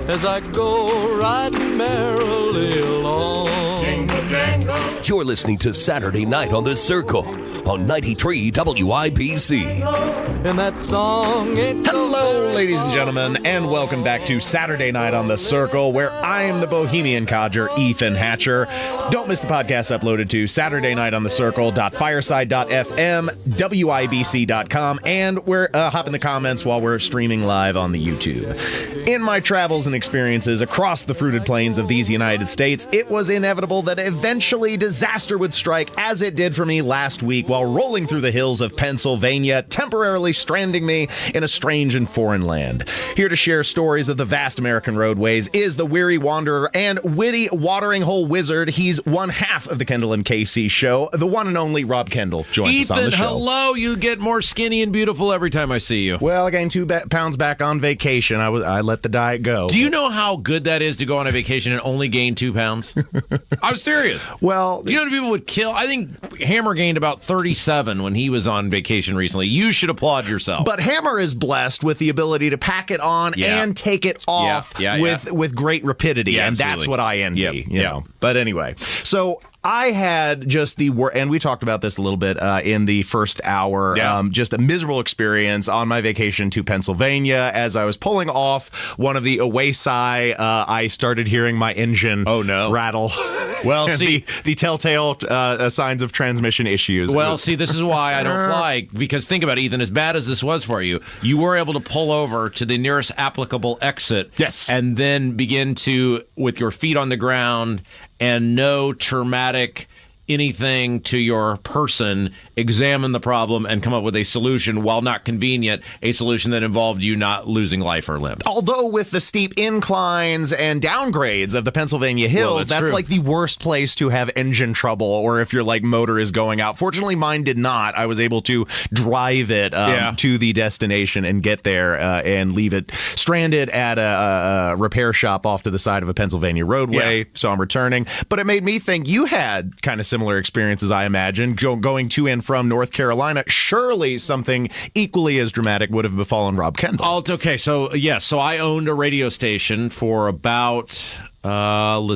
As I go riding merrily along. Jingle, jangle. You're listening to Saturday Night on the Circle on 93 WIBC. And that song, it's Hello, ladies and gentlemen, and welcome back to Saturday Night on the Circle, where I am the Bohemian Codger, Ethan Hatcher. Don't miss the podcast uploaded to SaturdayNightOnTheCircle.fireside.fm, WIBC.com, and hop in the comments while we're streaming live on the YouTube. In my travels and experiences across the fruited plains of these United States, it was inevitable that eventually disaster would strike, as it did for me last week while rolling through the hills of Pennsylvania, temporarily stranding me in a strange and foreign land. Here to share stories of the vast American roadways is the weary wanderer and witty watering hole wizard. He's one half of the Kendall and KC show. The one and only Rob Kendall joins us on the show. Hello. You get more skinny and beautiful every time I see you. Well, I gained 2 pounds back on vacation. I let the diet go. Do you know how good that is to go on a vacation and only gain 2 pounds? I'm serious. Well, do you know how many people would kill? I think Hammer gained about 37 when he was on vacation recently. You should applaud yourself. But Hammer is blessed with the ability to pack it on and take it off with great rapidity, and that's what I envy. You know. But anyway, so I had just and we talked about this a little bit in the first hour, just a miserable experience on my vacation to Pennsylvania. As I was pulling off one of the Oasis, I started hearing my engine rattle. Well, see, the telltale signs of transmission issues. Well, see, this is why I don't fly, because think about it, Ethan, as bad as this was for you, you were able to pull over to the nearest applicable exit. Yes. And then begin to, with your feet on the ground and no traumatic anything to your person, examine the problem and come up with a solution, while not convenient, a solution that involved you not losing life or limb. Although with the steep inclines and downgrades of the Pennsylvania hills, that's like the worst place to have engine trouble, or if your motor is going out. Fortunately, mine did not. I was able to drive it to the destination and get there and leave it stranded at a repair shop off to the side of a Pennsylvania roadway. So I'm returning. But it made me think you had kind of similar experiences, I imagine, going to and from North Carolina. Surely something equally as dramatic would have befallen Rob Kendall. Okay, so so I owned a radio station for about, 10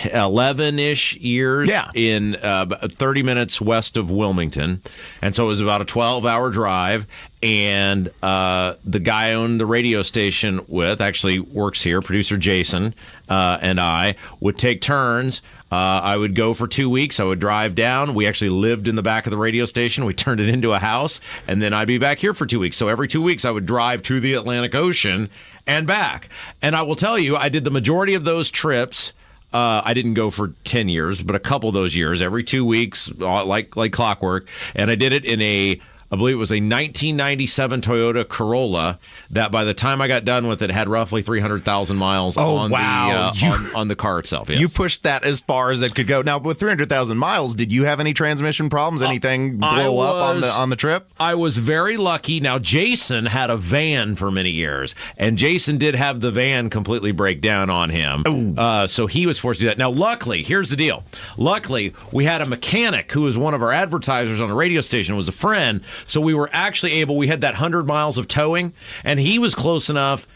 11-ish years in 30 minutes west of Wilmington. And so it was about a 12-hour drive. And the guy I owned the radio station with actually works here, producer Jason, and I would take turns. I would go for 2 weeks. I would drive down. We actually lived in the back of the radio station. We turned it into a house. And then I'd be back here for 2 weeks. So every 2 weeks, I would drive to the Atlantic Ocean and back. And I will tell you, I did the majority of those trips. I didn't go for 10 years, but a couple of those years, every 2 weeks, like clockwork. And I did it in I believe it was a 1997 Toyota Corolla that by the time I got done with it had roughly 300,000 miles on the car itself. Yes. You pushed that as far as it could go. Now, with 300,000 miles, did you have any transmission problems? Anything blow up on the trip? I was very lucky. Now, Jason had a van for many years, and Jason did have the van completely break down on him. So he was forced to do that. Now, luckily, here's the deal. Luckily, we had a mechanic who was one of our advertisers on the radio station, was a friend. So we were actually we had that 100 miles of towing, and he was close enough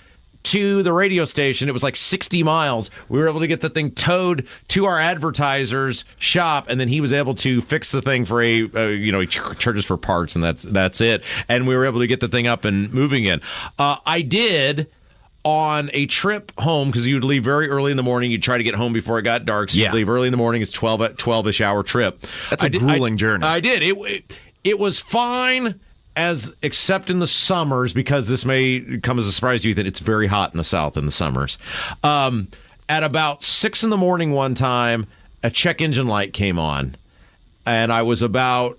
to the radio station. It was like 60 miles. We were able to get the thing towed to our advertiser's shop, and then he was able to fix the thing for he charges for parts, and that's it. And we were able to get the thing up and moving in. I did on a trip home, because you'd leave very early in the morning. You'd try to get home before it got dark, so you'd leave early in the morning. It's 12-ish hour trip. That's a grueling journey. I did. It was fine, except in the summers, because this may come as a surprise to you that it's very hot in the South in the summers. At about 6 in the morning one time, a check engine light came on, and I was about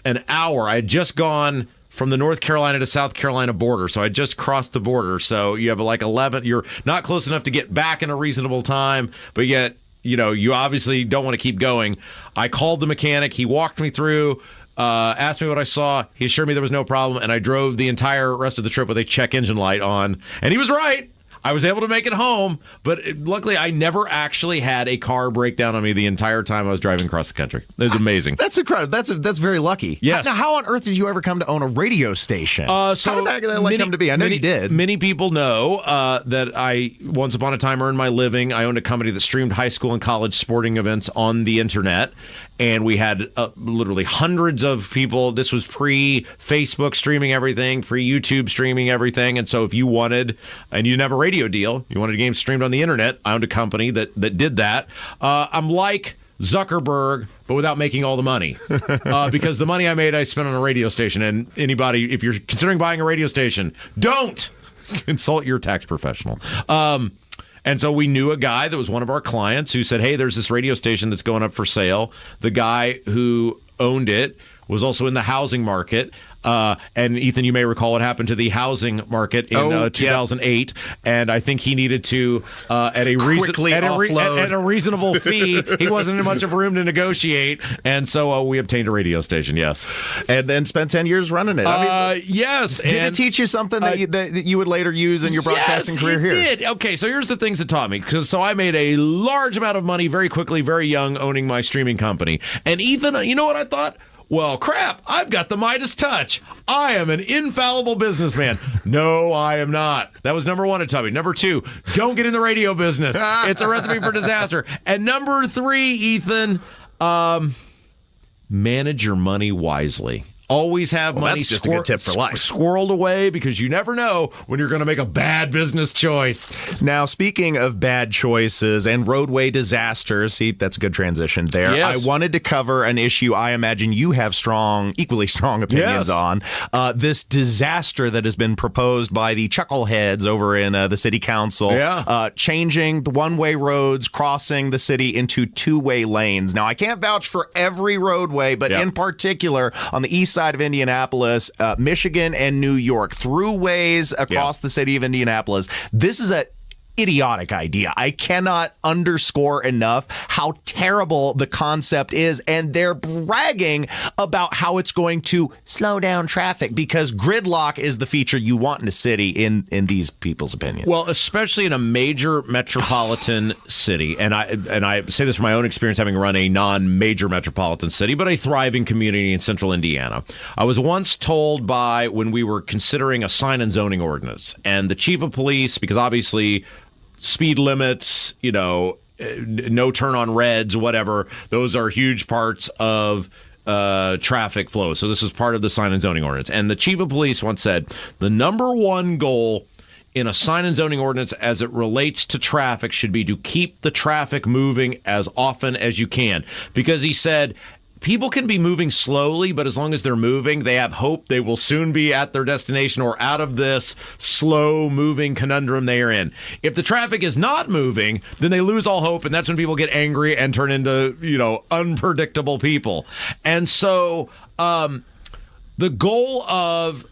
an hour. I had just gone from the North Carolina to South Carolina border, so I just crossed the border. So you have like 11. You're not close enough to get back in a reasonable time, but yet you obviously don't want to keep going. I called the mechanic. He walked me through. Asked me what I saw. He assured me there was no problem, and I drove the entire rest of the trip with a check engine light on. And he was right. I was able to make it home, but luckily I never actually had a car break down on me the entire time I was driving across the country. It was amazing. That's incredible. That's very lucky. Yes. Now, how on earth did you ever come to own a radio station? How did that come to be? I know you did. Many people know that I, once upon a time, earned my living. I owned a company that streamed high school and college sporting events on the internet. And we had literally hundreds of people. This was pre-Facebook streaming everything, pre-YouTube streaming everything. And so if you wanted, and you didn't have a radio deal, you wanted games streamed on the internet, I owned a company that did that. I'm like Zuckerberg, but without making all the money. Because the money I made, I spent on a radio station. And anybody, if you're considering buying a radio station, don't consult your tax professional. And so we knew a guy that was one of our clients who said, hey, there's this radio station that's going up for sale. The guy who owned it was also in the housing market. And Ethan, you may recall what happened to the housing market in 2008. And I think he needed to, at a reasonable fee, he wasn't in much of a room to negotiate. And so we obtained a radio station, yes. And then spent 10 years running it. Yes. Did it teach you something that you would later use in your broadcasting career here? Yes, it did. Okay, so here's the things it taught me. So I made a large amount of money very quickly, very young, owning my streaming company. And Ethan, you know what I thought? Well, crap, I've got the Midas touch. I am an infallible businessman. No, I am not. That was number one at Tubby. Number two, don't get in the radio business. It's a recipe for disaster. And number three, Ethan, manage your money wisely. Always have money that's just a good tip for life. Squirreled away, because you never know when you're going to make a bad business choice. Now, speaking of bad choices and roadway disasters, see, that's a good transition there. Yes. I wanted to cover an issue I imagine you have equally strong opinions on. This disaster that has been proposed by the chuckleheads over in the city council, changing the one-way roads, crossing the city into two-way lanes. Now, I can't vouch for every roadway, but in particular on the east side of Indianapolis, Michigan, and New York, throughways across the city of Indianapolis. This is a idiotic idea. I cannot underscore enough how terrible the concept is, and they're bragging about how it's going to slow down traffic, because gridlock is the feature you want in a city, in these people's opinion. Well, especially in a major metropolitan city, and I say this from my own experience, having run a non-major metropolitan city, but a thriving community in central Indiana. I was once told when we were considering a sign and zoning ordinance, and the chief of police, because obviously speed limits, no turn on reds, whatever. Those are huge parts of traffic flow. So this is part of the sign and zoning ordinance. And the chief of police once said, the number one goal in a sign and zoning ordinance as it relates to traffic should be to keep the traffic moving as often as you can. Because he said, people can be moving slowly, but as long as they're moving, they have hope they will soon be at their destination or out of this slow moving conundrum they are in. If the traffic is not moving, then they lose all hope, and that's when people get angry and turn into, unpredictable people. And so the goal of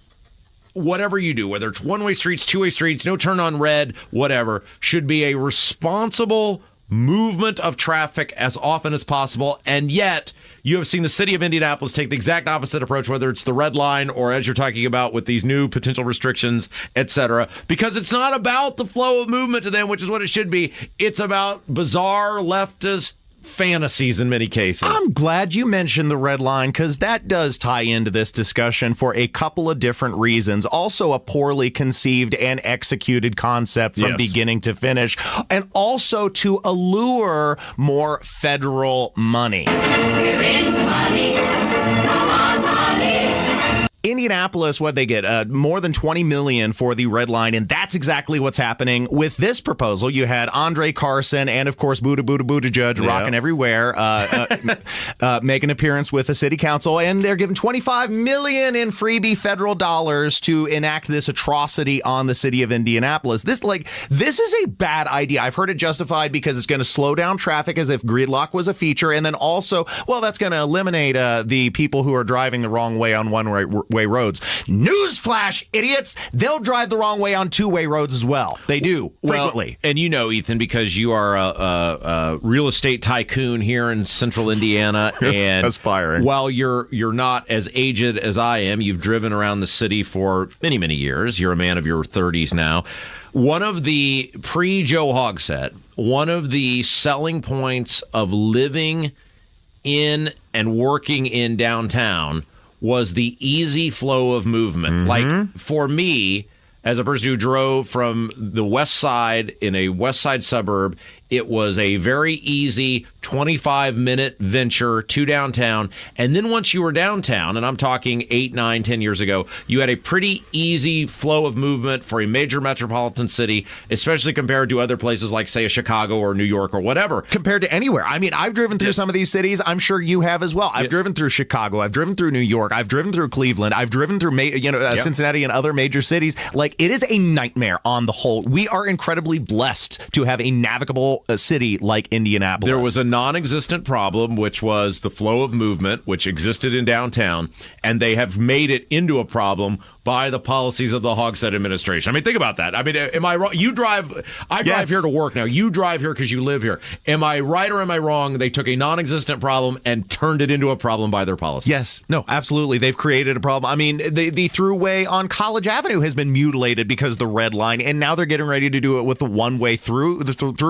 whatever you do, whether it's one-way streets, two-way streets, no turn on red, whatever, should be a responsible movement of traffic as often as possible. And yet, you have seen the city of Indianapolis take the exact opposite approach, whether it's the red line or as you're talking about with these new potential restrictions, etc., because it's not about the flow of movement to them, which is what it should be. It's about bizarre leftist fantasies in many cases. I'm glad you mentioned the red line because that does tie into this discussion for a couple of different reasons. Also a poorly conceived and executed concept from beginning to finish, and also to allure more federal money. We're in the money. Come on, money. Indianapolis, what they get, more than $20 million for the red line, and that's exactly what's happening with this proposal. You had Andre Carson and, of course, Buddha Judge rocking everywhere, make an appearance with the city council, and they're giving $25 million in freebie federal dollars to enact this atrocity on the city of Indianapolis. This is a bad idea. I've heard it justified because it's going to slow down traffic as if gridlock was a feature, and then also, that's going to eliminate the people who are driving the wrong way on one-way roads. Newsflash, idiots! They'll drive the wrong way on two-way roads as well. They do, frequently. And Ethan, because you are a real estate tycoon here in central Indiana, and aspiring. While you're not as aged as I am, you've driven around the city for many, many years. You're a man of your 30s now. One of the pre-Joe Hogsett, one of the selling points of living in and working in downtown was the easy flow of movement. Mm-hmm. Like, for me, as a person who drove from the west side in a west side suburb, it was a very easy 25-minute venture to downtown. And then once you were downtown, and I'm talking 8, 9, 10 years ago, you had a pretty easy flow of movement for a major metropolitan city, especially compared to other places like, say, a Chicago or New York or whatever. Compared to anywhere. I mean, I've driven through some of these cities. I'm sure you have as well. I've driven through Chicago. I've driven through New York. I've driven through Cleveland. I've driven through Cincinnati and other major cities. Like, it is a nightmare on the whole. We are incredibly blessed to have a navigable city like Indianapolis. There was a non-existent problem, which was the flow of movement, which existed in downtown, and they have made it into a problem by the policies of the Hogsett administration. I mean, think about that. I mean, am I wrong? I drive here to work now. You drive here because you live here. Am I right or am I wrong? They took a non-existent problem and turned it into a problem by their policy. Yes. No, absolutely. They've created a problem. I mean, the throughway on College Avenue has been mutilated because of the red line, and now they're getting ready to do it with the one-way through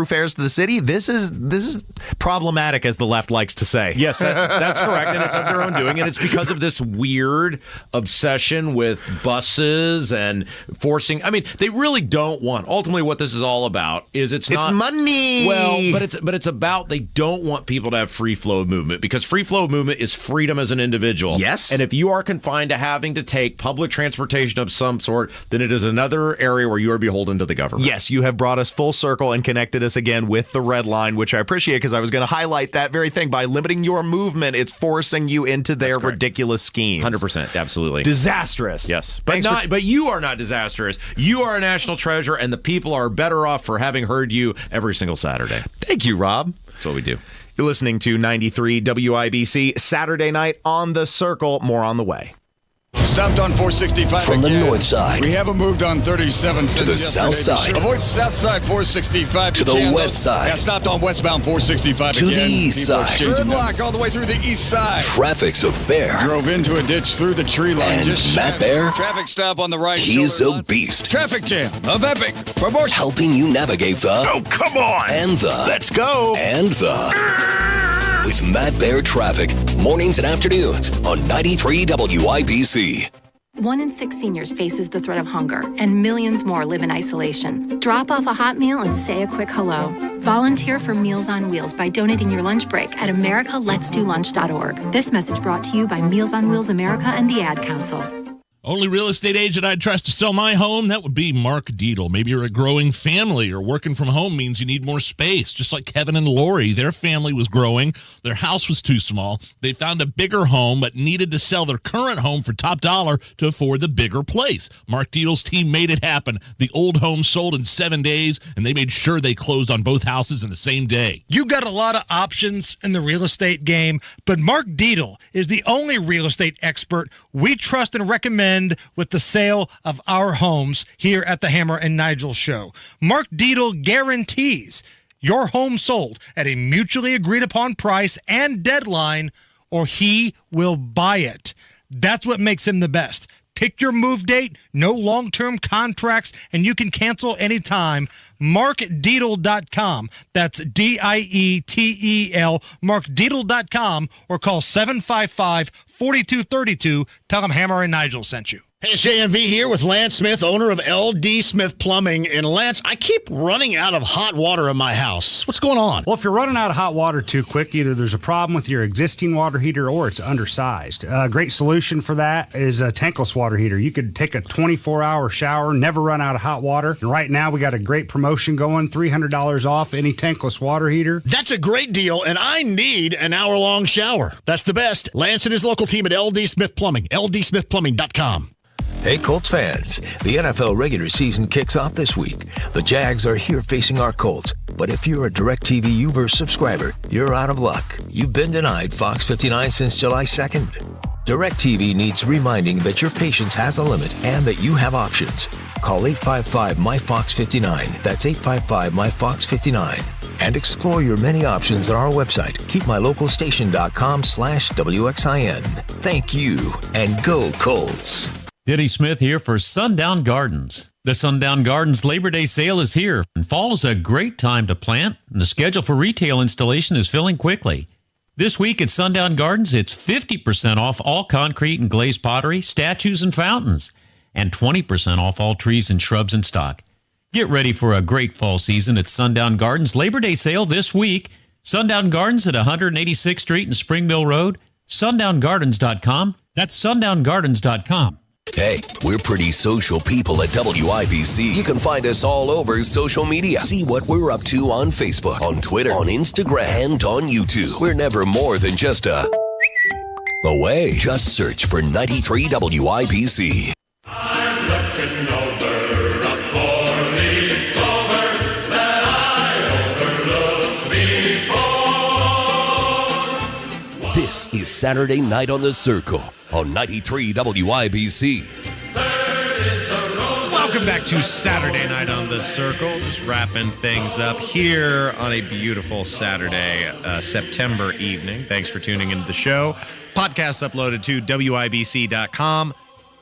fares to the city. This is problematic, as the left likes to say. Yes, that's correct, and it's of their own doing, and it's because of this weird obsession with buses and forcing. I mean, they really don't want. Ultimately, what this is all about is it's not money. Well, but it's about they don't want people to have free flow of movement, because free flow of movement is freedom as an individual. Yes, and if you are confined to having to take public transportation of some sort, then it is another area where you are beholden to the government. Yes, you have brought us full circle and connected us again with the red line, which I appreciate, because I was going to highlight that very thing. By limiting your movement, it's forcing you into their ridiculous schemes. 100%, absolutely disastrous. Yes, but you are not disastrous. You are a national treasure, and the people are better off for having heard you every single Saturday. Thank you, Rob. That's what we do. You're listening to 93 WIBC, Saturday night on The Circle. More on the way. Stopped on 465 from again. the north side. We haven't moved on 37 to the south side. Avoid south side 465 to the west side. Yeah, stopped on westbound 465 to again. the east side. Gridlock all the way through the east side. Traffic's a bear. Drove into a ditch through the tree line. And just Matt Bear. Traffic stop on the right. He's a beast. Traffic jam of epic proportion. Helping you navigate the. Oh, come on. And the. Let's go. And the. With Matt Bear Traffic. Mornings and afternoons on 93 WIBC. 1 in 6 seniors faces the threat of hunger, and millions more live in isolation. Drop off a hot meal and say a quick hello. Volunteer for Meals on Wheels by donating your lunch break at americaletsdolunch.org. This message brought to you by Meals on Wheels America and the Ad Council. Only real estate agent I'd trust to sell my home, that would be Mark Deedle. Maybe you're a growing family or working from home means you need more space. Just like Kevin and Lori, their family was growing. Their house was too small. They found a bigger home but needed to sell their current home for top dollar to afford the bigger place. Mark Deedle's team made it happen. The old home sold in 7 days, and they made sure they closed on both houses in the same day. You got a lot of options in the real estate game, but Mark Deedle is the only real estate expert we trust and recommend with the sale of our homes here at the Hammer and Nigel Show. Mark Deedle guarantees your home sold at a mutually agreed upon price and deadline, or he will buy it. That's what makes him the best. Pick your move date, no long-term contracts, and you can cancel anytime. MarkDeedle.com. That's D-I-E-T-E-L, MarkDeedle.com, or call 755-4232. Tell them Hammer and Nigel sent you. Hey, it's JMV here with Lance Smith, owner of LD Smith Plumbing. And Lance, I keep running out of hot water in my house. What's going on? Well, if you're running out of hot water too quick, either there's a problem with your existing water heater or it's undersized. A great solution for that is a tankless water heater. You could take a 24-hour shower, never run out of hot water. And right now we got a great promotion going, $300 off any tankless water heater. That's a great deal, and I need an hour-long shower. That's the best. Lance and his local team at LD Smith Plumbing, ldsmithplumbing.com. Hey, Colts fans, the NFL regular season kicks off this week. The Jags are here facing our Colts. But if you're a DirecTV U-verse subscriber, you're out of luck. You've been denied Fox 59 since July 2nd. DirecTV needs reminding that your patience has a limit and that you have options. Call 855-MY-FOX-59. That's 855-MY-FOX-59. And explore your many options on our website, keepmylocalstation.com/WXIN. Thank you, and go Colts. Diddy Smith here for Sundown Gardens. The Sundown Gardens Labor Day sale is here, and fall is a great time to plant, and the schedule for retail installation is filling quickly. This week at Sundown Gardens, it's 50% off all concrete and glazed pottery, statues, and fountains, and 20% off all trees and shrubs in stock. Get ready for a great fall season at Sundown Gardens Labor Day sale this week. Sundown Gardens at 186th Street and Spring Mill Road, sundown.gardens.com. That's sundown.gardens.com. Hey, we're pretty social people at WIBC. You can find us all over social media. See what we're up to on Facebook, on Twitter, on Instagram, and on YouTube. We're never more than just away. Just search for 93 WIBC. I'm looking over a four-leaf clover that I overlooked before. This is Saturday Night on the Circle on 93 WIBC. Welcome back to Saturday Night on the Circle. Just wrapping things up here on a beautiful Saturday, September evening. Thanks for tuning into the show. Podcasts uploaded to WIBC.com.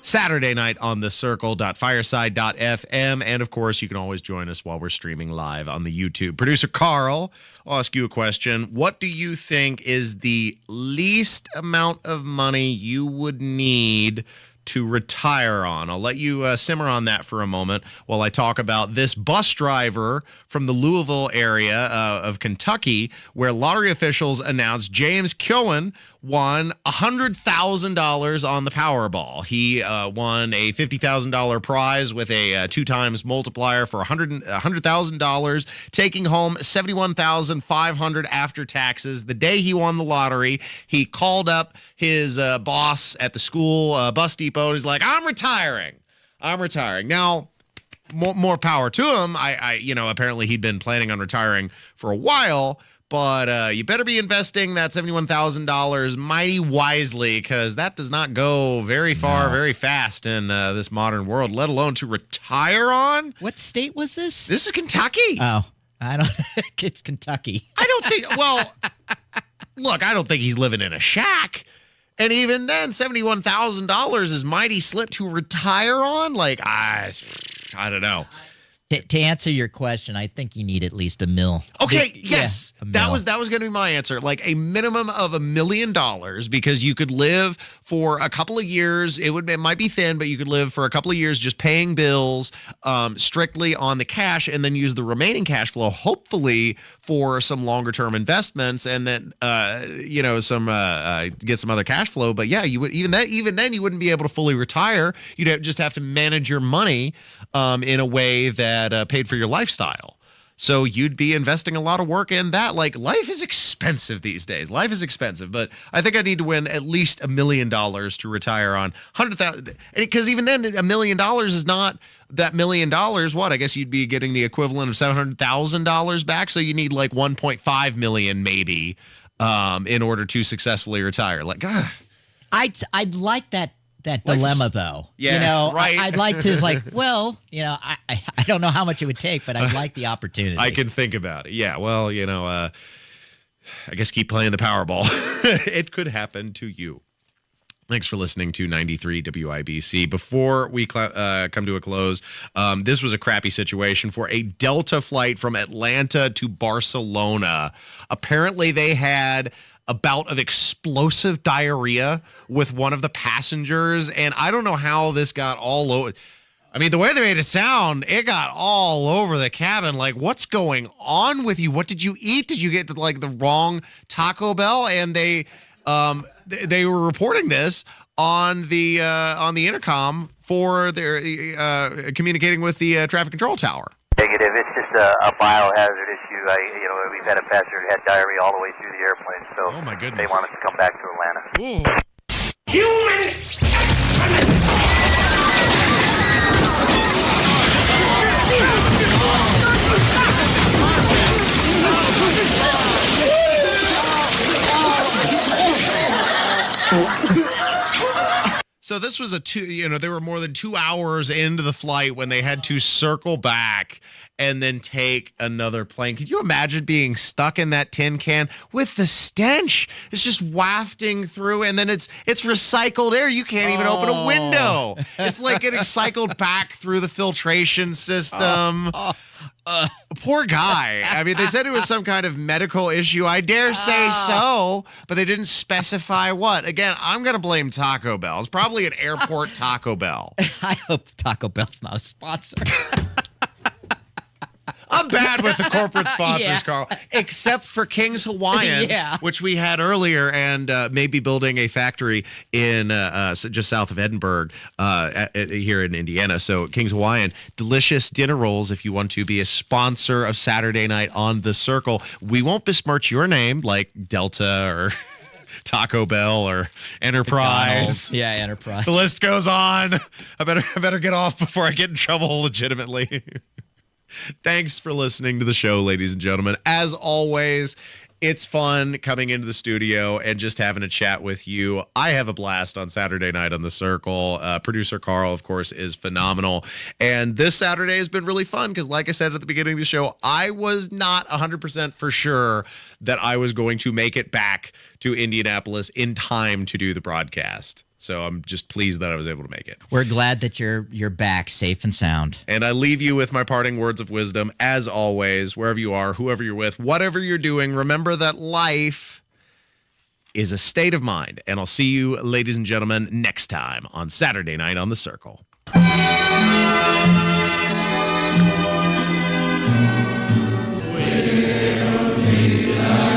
Saturday Night on the Circle.fireside.fm. And of course, you can always join us while we're streaming live on the YouTube. Producer Carl, I'll ask you a question. What do you think is the least amount of money you would need to retire on? I'll let you simmer on that for a moment while I talk about this bus driver from the Louisville area of Kentucky, where lottery officials announced James Kyoen won $100,000 on the Powerball. He won a $50,000 prize with a 2 times multiplier for $100,000, taking home $71,500 after taxes. The day he won the lottery, he called up his boss at the school bus depot, and he's like, I'm retiring. Now, more power to him. Apparently he'd been planning on retiring for a while, but you better be investing that $71,000 mighty wisely, because that does not go very far, very fast in this modern world, let alone to retire on. What state was this? This is Kentucky. Oh, I don't think it's Kentucky. I don't think, well, look, I don't think he's living in a shack. And even then, $71,000 is mighty slip to retire on. Like, I don't know. To answer your question, I think you need at least $1 million. Okay, yes. $1 That million. was going to be my answer. Like a minimum of $1 million, because you could live for a couple of years. It might be thin, but you could live for a couple of years just paying bills strictly on the cash, and then use the remaining cash flow, hopefully, for some longer term investments, and then get some other cash flow. But yeah, you would even then you wouldn't be able to fully retire. You'd just have to manage your money in a way that paid for your lifestyle. So you'd be investing a lot of work in that. Like, life is expensive these days. Life is expensive, but I think I need to win at least $1 million to retire on 100,000. Because even then, $1 million is not that $1 million. What? I guess you'd be getting the equivalent of $700,000 back. So you need like 1.5 million maybe in order to successfully retire. Like, I'd like that dilemma, though. Yeah, right. I'd like to, I don't know how much it would take, but I'd like the opportunity. I can think about it. Yeah, well, I guess keep playing the Powerball. It could happen to you. Thanks for listening to 93 WIBC. Before we come to a close, this was a crappy situation for a Delta flight from Atlanta to Barcelona. Apparently, they had a bout of explosive diarrhea with one of the passengers, and I don't know how this got all over. I mean, the way they made it sound, it got all over the cabin. Like, what's going on with you? What did you eat? Did you get to, like, the wrong Taco Bell? And they were reporting this on the intercom for their communicating with the traffic control tower. Negative. It's just a biohazard issue. We've had a passenger who had diarrhea all the way through the airplane, so oh my goodness, they want us to come back to Atlanta. Ooh. So this was they were more than 2 hours into the flight when they had to circle back and then take another plane. Could you imagine being stuck in that tin can with the stench? It's just wafting through, and then it's recycled air. You can't even open a window. It's like getting cycled back through the filtration system. Poor guy. I mean, they said it was some kind of medical issue. I dare say so, but they didn't specify what. Again, I'm going to blame Taco Bell. It's probably an airport Taco Bell. I hope Taco Bell's not a sponsor. I'm bad with the corporate sponsors, Yeah. Carl, except for King's Hawaiian, Yeah. which we had earlier, and may be building a factory in just south of Edinburgh here in Indiana. So King's Hawaiian, delicious dinner rolls if you want to be a sponsor of Saturday Night on the Circle. We won't besmirch your name like Delta or Taco Bell or Enterprise. McDonald's. Yeah, Enterprise. The list goes on. I better get off before I get in trouble legitimately. Thanks for listening to the show, ladies and gentlemen. As always, it's fun coming into the studio and just having a chat with you. I have a blast on Saturday Night on the Circle. Producer Carl, of course, is phenomenal. And this Saturday has been really fun because, like I said at the beginning of the show, I was not 100% for sure that I was going to make it back to Indianapolis in time to do the broadcast. So I'm just pleased that I was able to make it. We're glad that you're back safe and sound. And I leave you with my parting words of wisdom. As always, wherever you are, whoever you're with, whatever you're doing, remember that life is a state of mind. And I'll see you, ladies and gentlemen, next time on Saturday Night on the Circle.